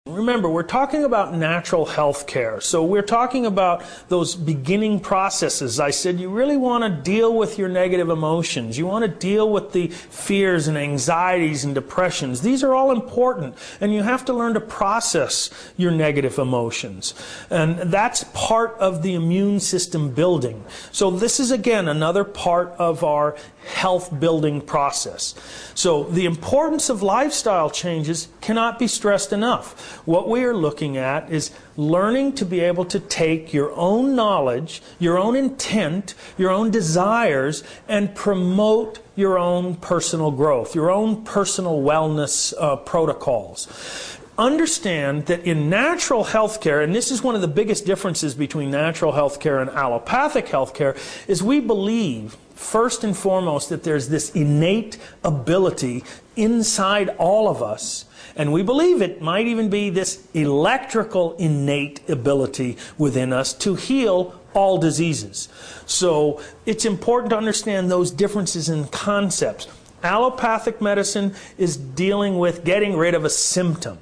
Remember, we're talking about natural health care. So we're talking about those beginning processes. I said you really want to deal with your negative emotions. You want to deal with the fears and anxieties and depressions. These are all important. And you have to learn to process your negative emotions. And that's part of the immune system building. So this is, again, another part of our health building process. So the importance of lifestyle changes cannot be stressed enough. What we are looking at is learning to be able to take your own knowledge, your own intent, your own desires, and promote your own personal growth, your own personal wellness protocols. Understand that in natural health care, and this is one of the biggest differences between natural health care and allopathic health care, is we believe first and foremost that there's this innate ability inside all of us, and we believe it might even be this electrical innate ability within us to heal all diseases. So it's important to understand those differences in concepts. Allopathic medicine is dealing with getting rid of a symptom.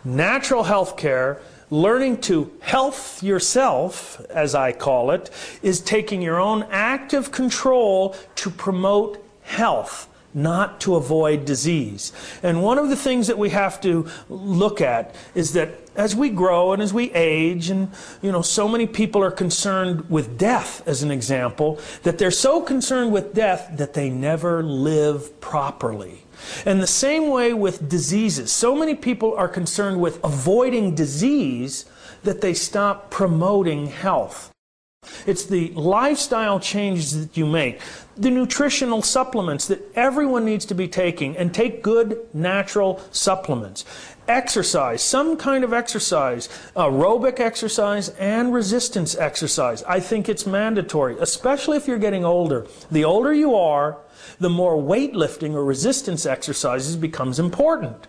Natural health care, learning to health yourself, as I call it, is taking your own active control to promote health, not to avoid disease. And one of the things that we have to look at is that as we grow and as we age, and so many people are concerned with death, as an example, that they're so concerned with death that they never live properly. And the same way with diseases. So many people are concerned with avoiding disease that they stop promoting health. It's the lifestyle changes that you make, the nutritional supplements that everyone needs to be taking, and take good natural supplements. Exercise, some kind of exercise, aerobic exercise and resistance exercise. I think it's mandatory, especially if you're getting older. The older you are, the more weightlifting or resistance exercises becomes important.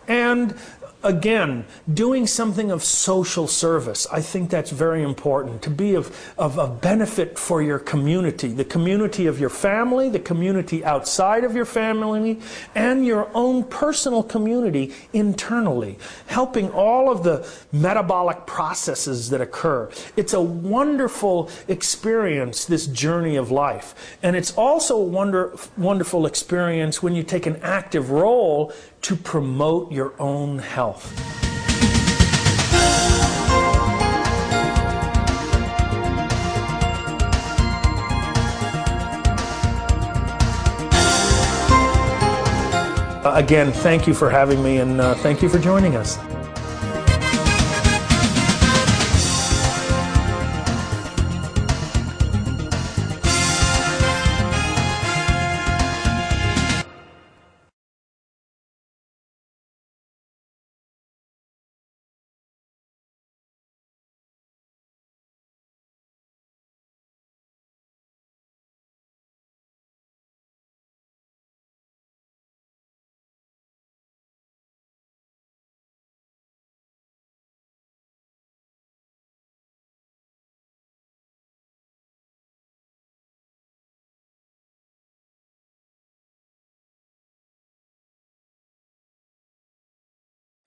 And again, doing something of social service. I think that's very important, to be of benefit for your community, the community of your family, the community outside of your family, and your own personal community internally, helping all of the metabolic processes that occur. It's a wonderful experience, this journey of life. And it's also a wonderful experience when you take an active role to promote your own health. Again, thank you for having me, and thank you for joining us.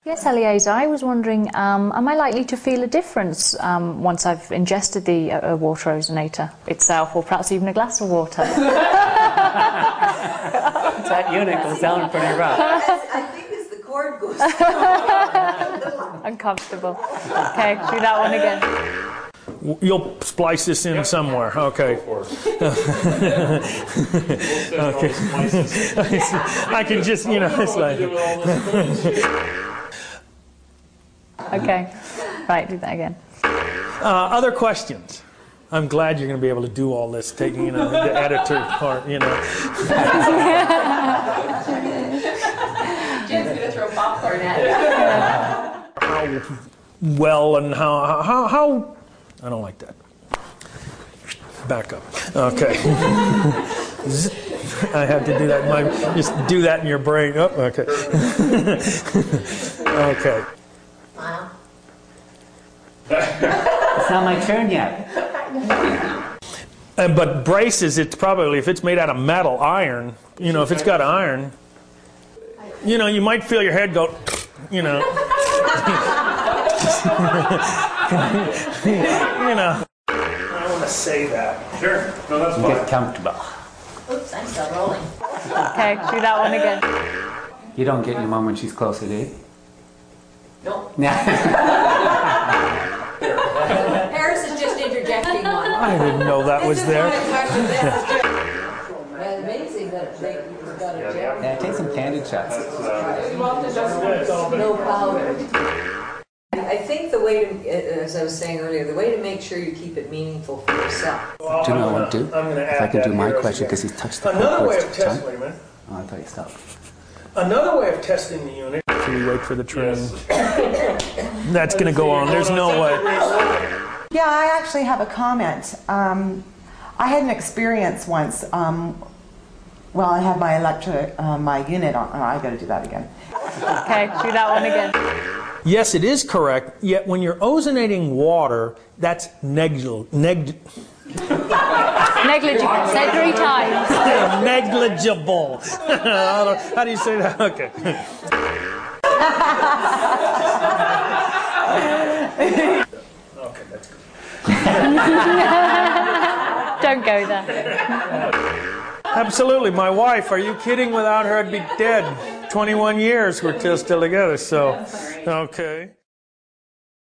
Yes, Aljosa, I was wondering, am I likely to feel a difference once I've ingested the water ozonator itself, or perhaps even a glass of water? That unit goes down pretty rough. I think as the cord goes down. Uncomfortable. Okay, do that one again. You'll splice this in somewhere. Okay. Okay. I can just, it's like... Okay, right, do that again. Other questions? I'm glad you're going to be able to do all this, taking, you know, the editor part, you know. Jen's going to throw popcorn at you. How well and how I don't like that. Back up. Okay. I have to do that. Just do that in your brain. Oh, okay. Okay. Wow. It's not my turn yet. But braces, it's probably, if it's made out of metal, iron, you know, if it's got iron, you know, you might feel your head go, you know. You know. I want to say that. Sure. No, that's fine. Get comfortable. Oops, I'm still rolling. Okay, do that one again. You don't get your mom when she's closer, do you? Nope. Yeah. Paris is just interjecting one. I didn't know that was there. Amazing that they got a gel. Yeah, take some candid shots. No powder. I think the way to, as I was saying earlier, the way to make sure you keep it meaningful for yourself. Do you know what I want to do? If I can do my question, because he's touched the Another way of time. testing, wait a minute. Oh, I thought you stopped. Another way of testing the unit. Can we wait for the train? That's going to go on. There's no way. Yeah, I actually have a comment. I had an experience once. Well, I had my my unit on. Oh, I got to do that again. Okay, do that one again. Yes, it is correct. Yet when you're ozonating water, that's negligible. Negligible. Say it 3 times. Negligible. How do you say that? Okay. Okay, that's good. Don't go there. Absolutely. My wife, are you kidding? Without her, I'd be dead. 21 years we're still together, so, okay.